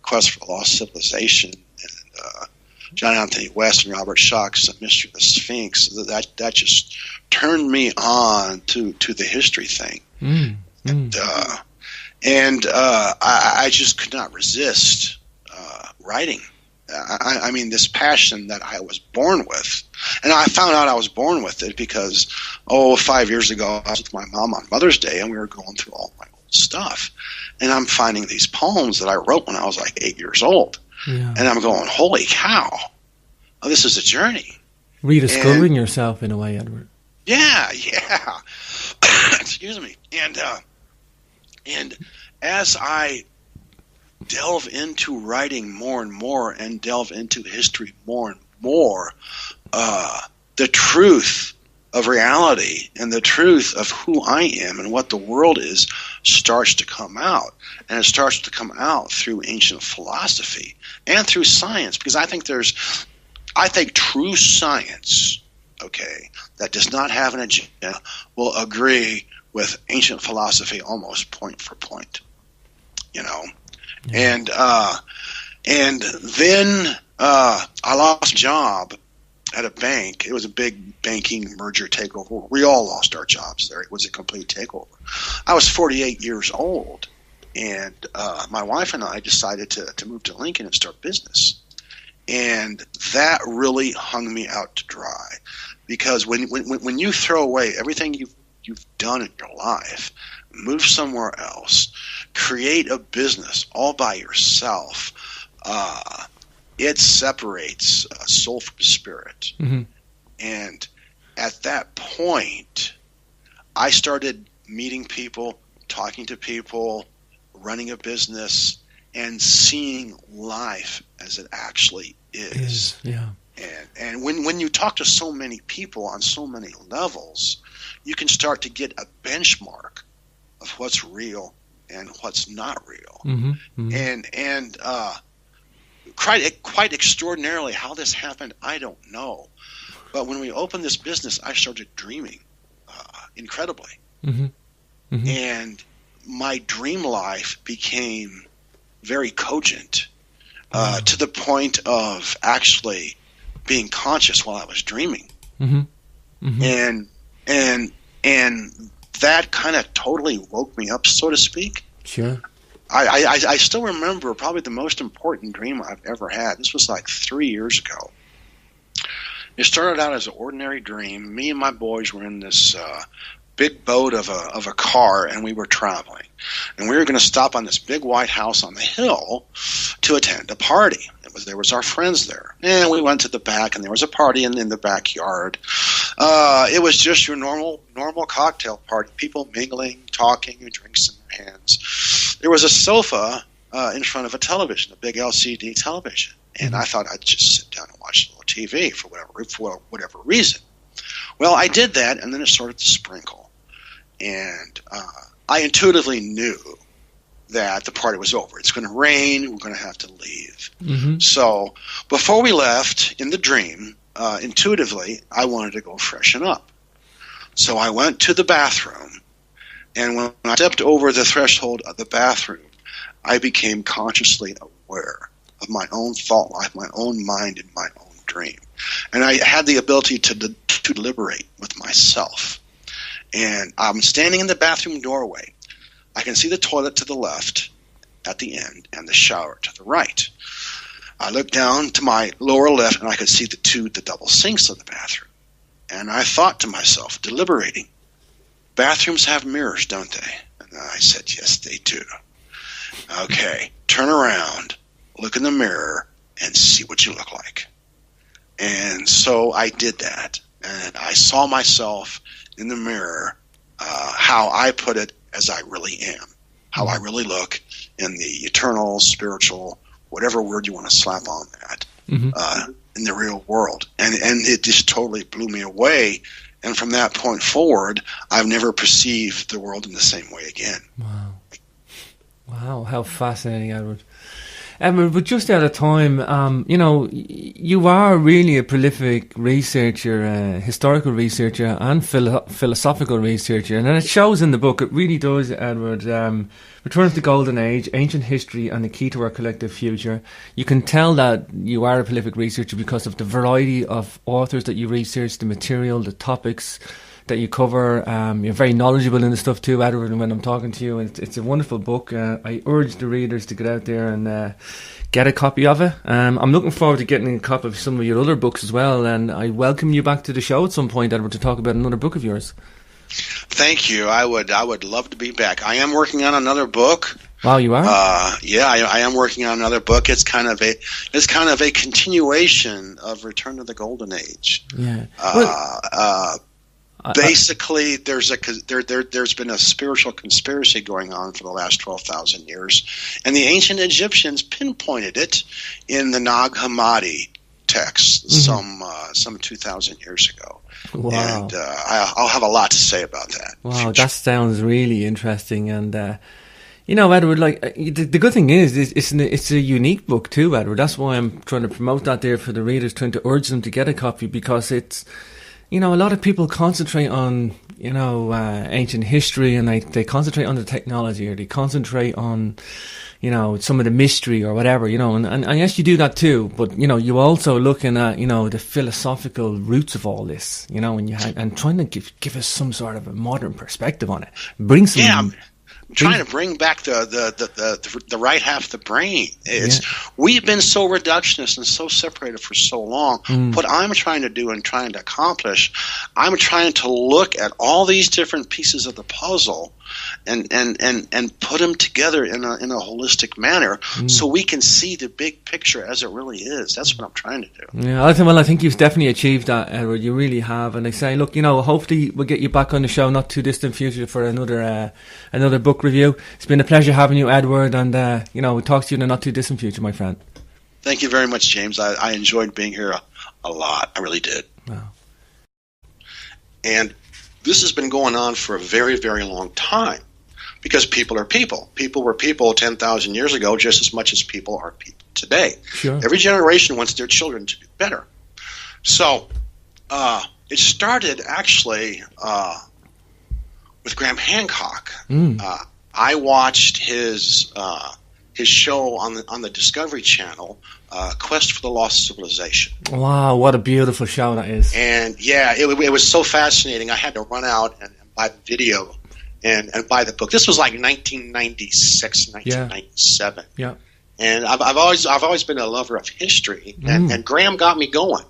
Quest for Lost Civilization and John Anthony West and Robert Schoch's Mystery of the Sphinx, that just turned me on to the history thing. And I just could not resist writing. I mean, this passion that I was born with. And I found out I was born with it because, 5 years ago, I was with my mom on Mother's Day, and we were going through all my old stuff. And I'm finding these poems that I wrote when I was like 8 years old. Yeah. And I'm going, holy cow, this is a journey. Rediscovering yourself in a way, Edward. Yeah. Excuse me. And as I delve into writing more and more and delve into history more and more, the truth of reality and the truth of who I am and what the world is starts to come out. And it starts to come out through ancient philosophy and through science, because I think true science, that does not have an agenda, will agree with ancient philosophy almost point for point, Yeah. And then I lost a job at a bank. It was a big banking merger takeover. We all lost our jobs there. It was a complete takeover. I was 48 years old, and my wife and I decided to move to Lincoln and start business. And that really hung me out to dry, because when you throw away everything you've done in your life, move somewhere else, create a business all by yourself, it separates soul from spirit. And at that point, I started meeting people, talking to people, running a business, and seeing life as it actually is. Yeah. And when you talk to so many people on so many levels, you can start to get a benchmark of what's real and what's not real. And quite extraordinarily, how this happened, I don't know. But when we opened this business, I started dreaming incredibly. And my dream life became very cogent to the point of actually being conscious while I was dreaming. And that kind of totally woke me up, so to speak. Sure. I still remember probably the most important dream I've ever had. This was like 3 years ago. It started out as an ordinary dream. Me and my boys were in this big boat of a car, and we were traveling. And we were going to stop on this big white house on the hill to attend a party. There was our friends there. And we went to the back, and there was a party in the backyard. It was just your normal cocktail party, people mingling, talking, and drinks in their hands. There was a sofa in front of a television, a big LCD television. And I thought I'd just sit down and watch a little TV for whatever reason. Well, I did that, and then it started to sprinkle. And I intuitively knew that the party was over. It's going to rain. We're going to have to leave. So before we left, in the dream, intuitively, I wanted to go freshen up. So I went to the bathroom, and when I stepped over the threshold of the bathroom, I became consciously aware of my own thought life, my own mind, and my own dream. And I had the ability to deliberate with myself. And I'm standing in the bathroom doorway. I can see the toilet to the left at the end and the shower to the right. I looked down to my lower left, and I could see the double sinks of the bathroom. And I thought to myself, deliberating, bathrooms have mirrors, don't they? And I said, yes, they do. Okay, turn around, look in the mirror, and see what you look like. And so I did that. And I saw myself in the mirror, how I put it, as I really am, how I really look in the eternal, spiritual, whatever word you want to slap on that, in the real world. And it just totally blew me away. And from that point forward, I've never perceived the world in the same way again. Wow. Wow, how fascinating, Edward. Edward, but just out of time, you are really a prolific researcher, historical researcher and philosophical researcher, and it shows in the book, it really does, Edward. Return to the Golden Age, Ancient History and the Key to Our Collective Future. You can tell that you are a prolific researcher because of the variety of authors that you research, the material, the topics that you cover. You're very knowledgeable in the stuff too, Edward, and when I'm talking to you, it's a wonderful book. I urge the readers to get out there and get a copy of it. I'm looking forward to getting a copy of some of your other books as well, and I welcome you back to the show at some point, Edward, to talk about another book of yours. Thank you. I would love to be back. I am working on another book. Wow, you are? I am working on another book. It's kind of a continuation of Return to the Golden Age. Yeah. Basically, there's been a spiritual conspiracy going on for the last 12,000 years, and the ancient Egyptians pinpointed it in the Nag Hammadi texts some 2,000 years ago. Wow. And I'll have a lot to say about that. Wow, that sounds really interesting. And Edward, the good thing is it's a unique book too, Edward. That's why I'm trying to promote that there for the readers, trying to urge them to get a copy, because it's, a lot of people concentrate on, ancient history, and they concentrate on the technology, or they concentrate on, some of the mystery or whatever, and yes, you do that too, but, you also looking at, the philosophical roots of all this, and trying to give us some sort of a modern perspective on it. Bring some... Yeah, I'm trying to bring back the right half of the brain. We've been so reductionist and so separated for so long. What I'm trying to do and trying to accomplish, I'm trying to look at all these different pieces of the puzzle and put them together in a holistic manner, so we can see the big picture as it really is. That's what I'm trying to do. Yeah, I think you've definitely achieved that, Edward. You really have. And I say, look, hopefully we'll get you back on the show not too distant future for another book review. It's been a pleasure having you, Edward, and we'll talk to you in a not too distant future, my friend. Thank you very much, James. I enjoyed being here a lot. I really did. Wow. And this has been going on for a very, very long time, because people are people. People were people 10,000 years ago just as much as people are people today. Sure. Every generation wants their children to be better. So it started actually with Graham Hancock. I watched his show on the Discovery Channel, Quest for the Lost Civilization. Wow, what a beautiful show that is. And yeah, it was so fascinating. I had to run out and buy the video and buy the book. This was like 1996, 1997. Yeah. And I've always been a lover of history, and Graham got me going.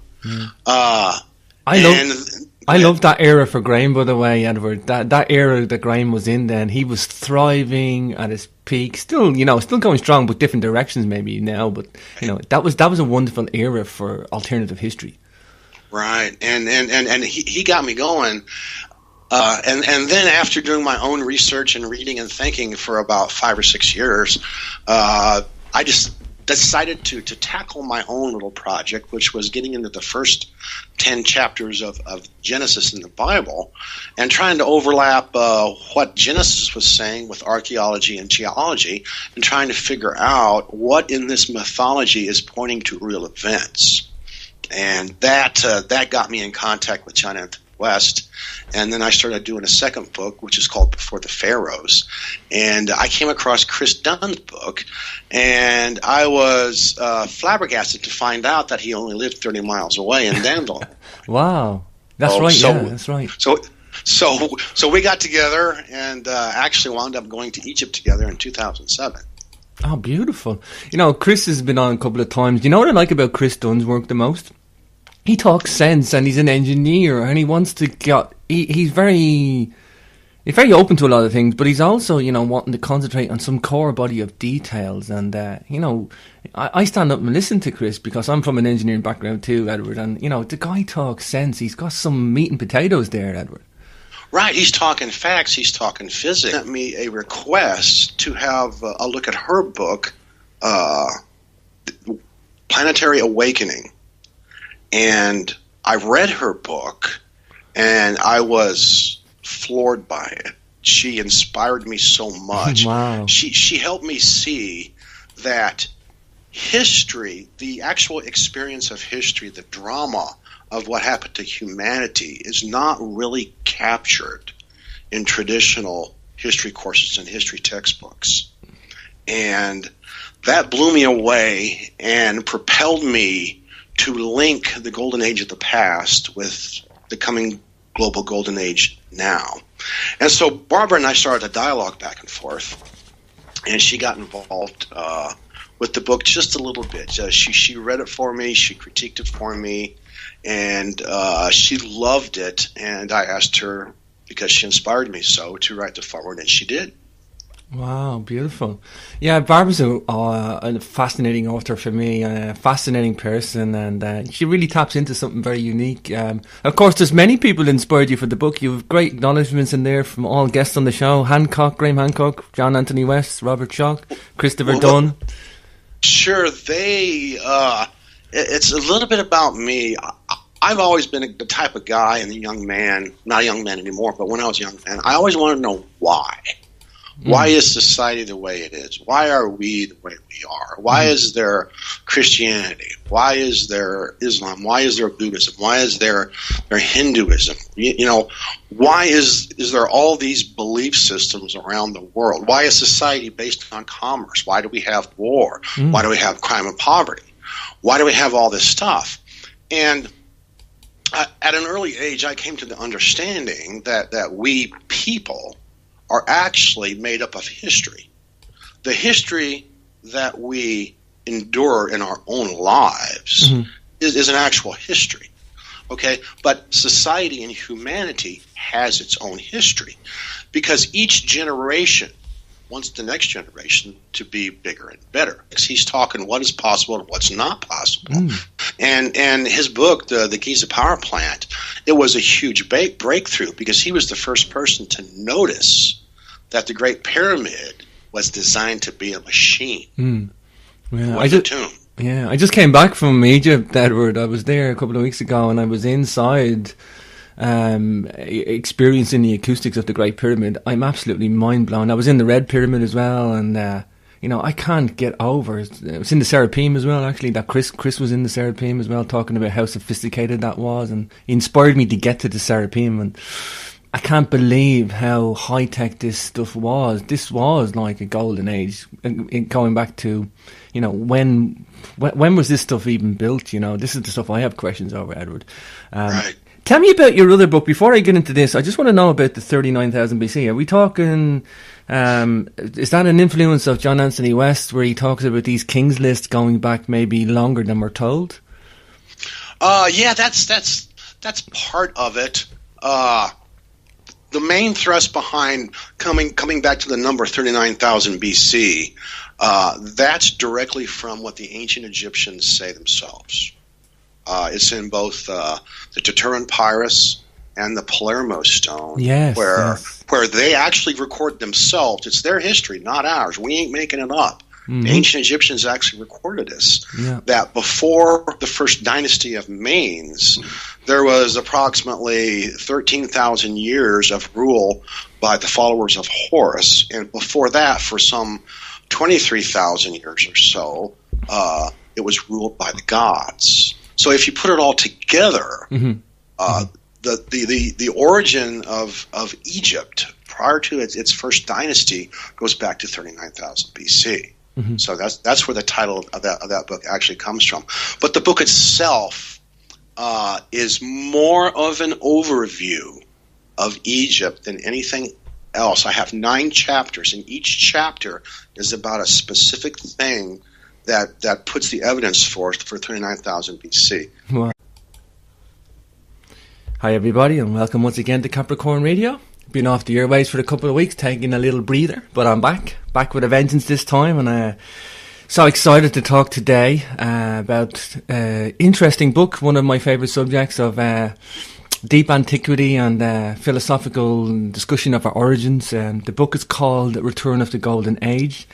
I love that era for Graham, by the way, Edward. That era that Graham was in then, he was thriving at his peak. Still going strong, but different directions maybe now. But, that was a wonderful era for alternative history. Right. And he got me going. And then after doing my own research and reading and thinking for about 5 or 6 years, I just decided to tackle my own little project, which was getting into the first 10 chapters of Genesis in the Bible and trying to overlap what Genesis was saying with archaeology and geology, and trying to figure out what in this mythology is pointing to real events. And that got me in contact with China and the West. And then I started doing a second book, which is called Before the Pharaohs. And I came across Chris Dunn's book, and I was flabbergasted to find out that he only lived 30 miles away in Danville. Wow. That's right, that's right. So we got together and actually wound up going to Egypt together in 2007. Oh, beautiful. Chris has been on a couple of times. You know what I like about Chris Dunn's work the most? he talks sense, and he's an engineer, and he wants to get. He's very open to a lot of things, but he's also, wanting to concentrate on some core body of details. And I stand up and listen to Chris because I'm from an engineering background too, Edward. And the guy talks sense. He's got some meat and potatoes there, Edward. Right, he's talking facts, he's talking physics. He sent me a request to have a look at her book, Planetary Awakening. And I read her book, and I was floored by it. She inspired me so much. Wow. She helped me see that history, the actual experience of history, the drama of what happened to humanity is not really captured in traditional history courses and history textbooks. And that blew me away and propelled me to link the golden age of the past with the coming global golden age now. And so Barbara and I started a dialogue back and forth, and she got involved with the book just a little bit. She read it for me, she critiqued it for me, and she loved it, and I asked her, because she inspired me so, to write the foreword, and she did. Wow, beautiful. Yeah, Barbara's a fascinating author for me, a fascinating person, and she really taps into something very unique. Of course, there's many people who inspired you for the book. You have great acknowledgements in there from all guests on the show: Graham Hancock, John Anthony West, Robert Schoch, Christopher Dunn. Sure, it's a little bit about me. I've always been the type of guy and a young man, not a young man anymore, but when I was a young man, I always wanted to know why. Why is society the way it is? Why are we the way we are? Why is there Christianity? Why is there Islam? Why is there Buddhism? Why is there Hinduism? Why is there all these belief systems around the world? Why is society based on commerce? Why do we have war? Why do we have crime and poverty? Why do we have all this stuff? And at an early age, I came to the understanding that we people are actually made up of history. The history that we endure in our own lives is an actual history. Okay? But society and humanity has its own history, because each generation wants the next generation to be bigger and better. He's talking what is possible and what's not possible. And his book, The Giza Power Plant, it was a huge breakthrough, because he was the first person to notice that the Great Pyramid was designed to be a machine. Yeah, I just came back from Egypt, Edward. I was there a couple of weeks ago, and I was inside experiencing the acoustics of the Great Pyramid. I'm absolutely mind blown. I was in the Red Pyramid as well, and I can't get over it. It was in the Serapeum as well, actually. That Chris was in the Serapeum as well, talking about how sophisticated that was, and he inspired me to get to the Serapeum. And I can't believe how high tech this stuff was. This was like a golden age, going back to, when was this stuff even built? This is the stuff I have questions over, Edward. Right. Tell me about your other book. Before I get into this, I just want to know about the 39,000 BC. Are we talking, is that an influence of John Anthony West, where he talks about these kings lists going back maybe longer than we're told? Yeah, that's part of it. The main thrust behind coming back to the number 39,000 BC, that's directly from what the ancient Egyptians say themselves. It's in both the Tuturan Papyrus and the Palermo Stone, where they actually record themselves. It's their history, not ours. We ain't making it up. The ancient Egyptians actually recorded this, that before the first dynasty of Manes, there was approximately 13,000 years of rule by the followers of Horus. And before that, for some 23,000 years or so, it was ruled by the gods. So if you put it all together, the origin of Egypt prior to its first dynasty goes back to 39,000 BC. So that's where the title of that book actually comes from. But the book itself is more of an overview of Egypt than anything else. I have 9 chapters, and each chapter is about a specific thing that puts the evidence forth for 39,000 BC. Wow. Hi everybody, and welcome once again to Capricorn Radio. Been off the airwaves for a couple of weeks, taking a little breather, but I'm back with a vengeance this time, and so excited to talk today about interesting book, one of my favourite subjects of deep antiquity and philosophical discussion of our origins. The book is called Return of the Golden Age,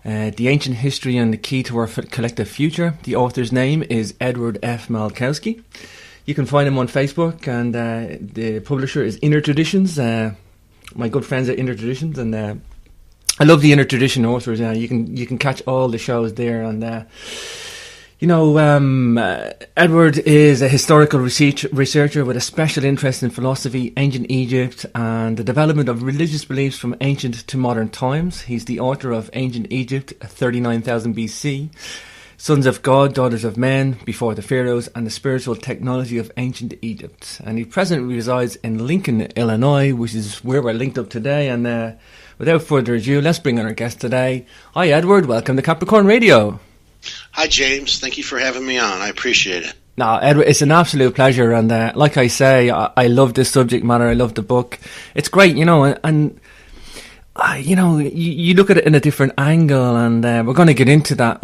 The Ancient History and the Key to Our Collective Future. The author's name is Edward F. Malkowski. You can find him on Facebook, and the publisher is Inner Traditions. My good friends at Inner Traditions, and I love the Inner Tradition authors. You can catch all the shows there, and Edward is a historical researcher with a special interest in philosophy, ancient Egypt, and the development of religious beliefs from ancient to modern times. He's the author of Ancient Egypt, 39,000 BC. Sons of God, Daughters of Men, Before the Pharaohs, and the Spiritual Technology of Ancient Egypt. And he presently resides in Lincoln, Illinois, which is where we're linked up today. And without further ado, let's bring on our guest today. Hi, Edward. Welcome to Capricorn Radio. Hi, James. Thank you for having me on. I appreciate it. No, Edward, it's an absolute pleasure. And like I say, I love this subject matter. I love the book. It's great, you look at it in a different angle, and we're going to get into that,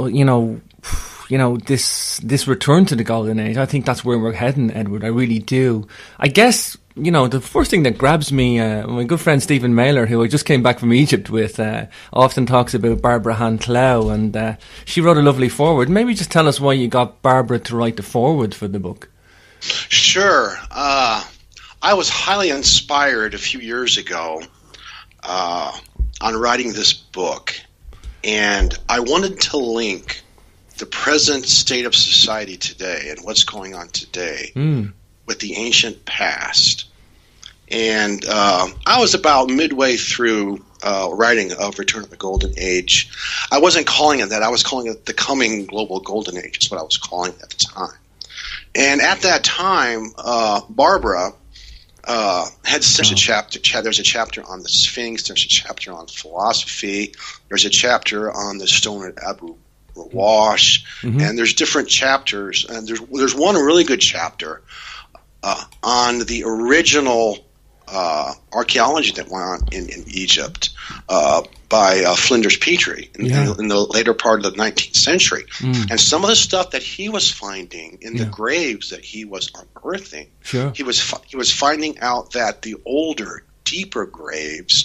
this return to the Golden Age. I think that's where we're heading, Edward. I really do. I guess, the first thing that grabs me, my good friend Stephen Mailer, who I just came back from Egypt with, often talks about Barbara Han-Clow, and she wrote a lovely foreword. Maybe just tell us why you got Barbara to write the foreword for the book. Sure. I was highly inspired a few years ago on writing this book, and I wanted to link the present state of society today and what's going on today with the ancient past. And I was about midway through writing of Return of the Golden Age. I wasn't calling it that. I was calling it the coming global golden age is what I was calling it at the time. And at that time, Barbara had such a chapter. There's a chapter on the Sphinx. There's a chapter on philosophy. There's a chapter on the stone at Abu Rawash, and there's different chapters. And there's one really good chapter on the original archaeology that went on in Egypt by Flinders Petrie in the later part of the 19th century. And some of the stuff that he was finding in the graves that he was unearthing, he was finding out that the older, deeper graves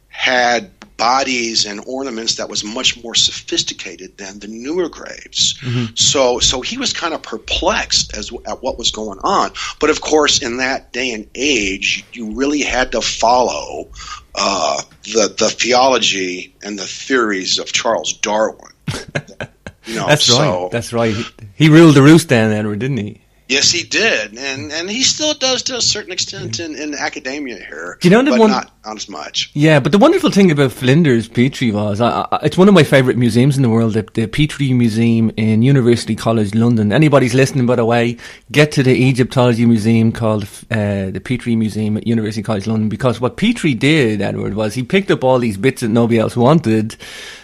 had bodies and ornaments that was much more sophisticated than the newer graves. So he was kind of perplexed at what was going on. But of course, in that day and age, you really had to follow the theology and the theories of Charles Darwin. That's right. He ruled the roost then, Edward, didn't he? Yes, he did, and he still does to a certain extent in academia here, do you know but not as much. Yeah, but the wonderful thing about Flinders Petrie was, it's one of my favourite museums in the world, the Petrie Museum in University College London. Anybody's listening, by the way, get to the Egyptology Museum called the Petrie Museum at University College London, because what Petrie did, Edward, was he picked up all these bits that nobody else wanted,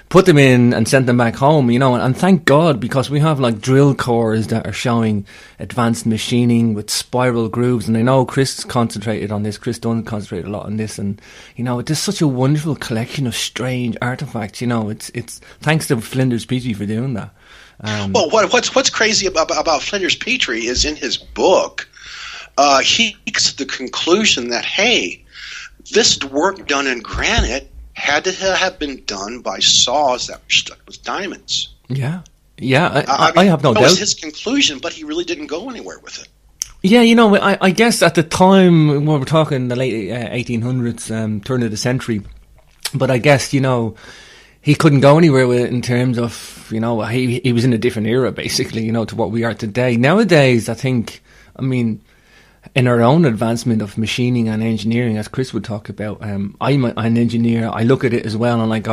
put them in and sent them back home, and thank God, because we have like drill cores that are showing advanced machining with spiral grooves, and I know Chris concentrated on this, Chris Dunn concentrated a lot on this, and it's just such a wonderful collection of strange artifacts. It's thanks to Flinders Petrie for doing that. Well, what's crazy about Flinders Petrie is in his book, he makes the conclusion that, hey, this work done in granite had to have been done by saws that were stuck with diamonds. Yeah, I have no doubt. That was his conclusion, but he really didn't go anywhere with it. Yeah, I guess at the time, when we're talking the late 1800s, turn of the century, but I guess, he couldn't go anywhere with it in terms of, he was in a different era, basically, to what we are today. Nowadays, I think, in our own advancement of machining and engineering, as Chris would talk about, I'm an engineer, I look at it as well and I go,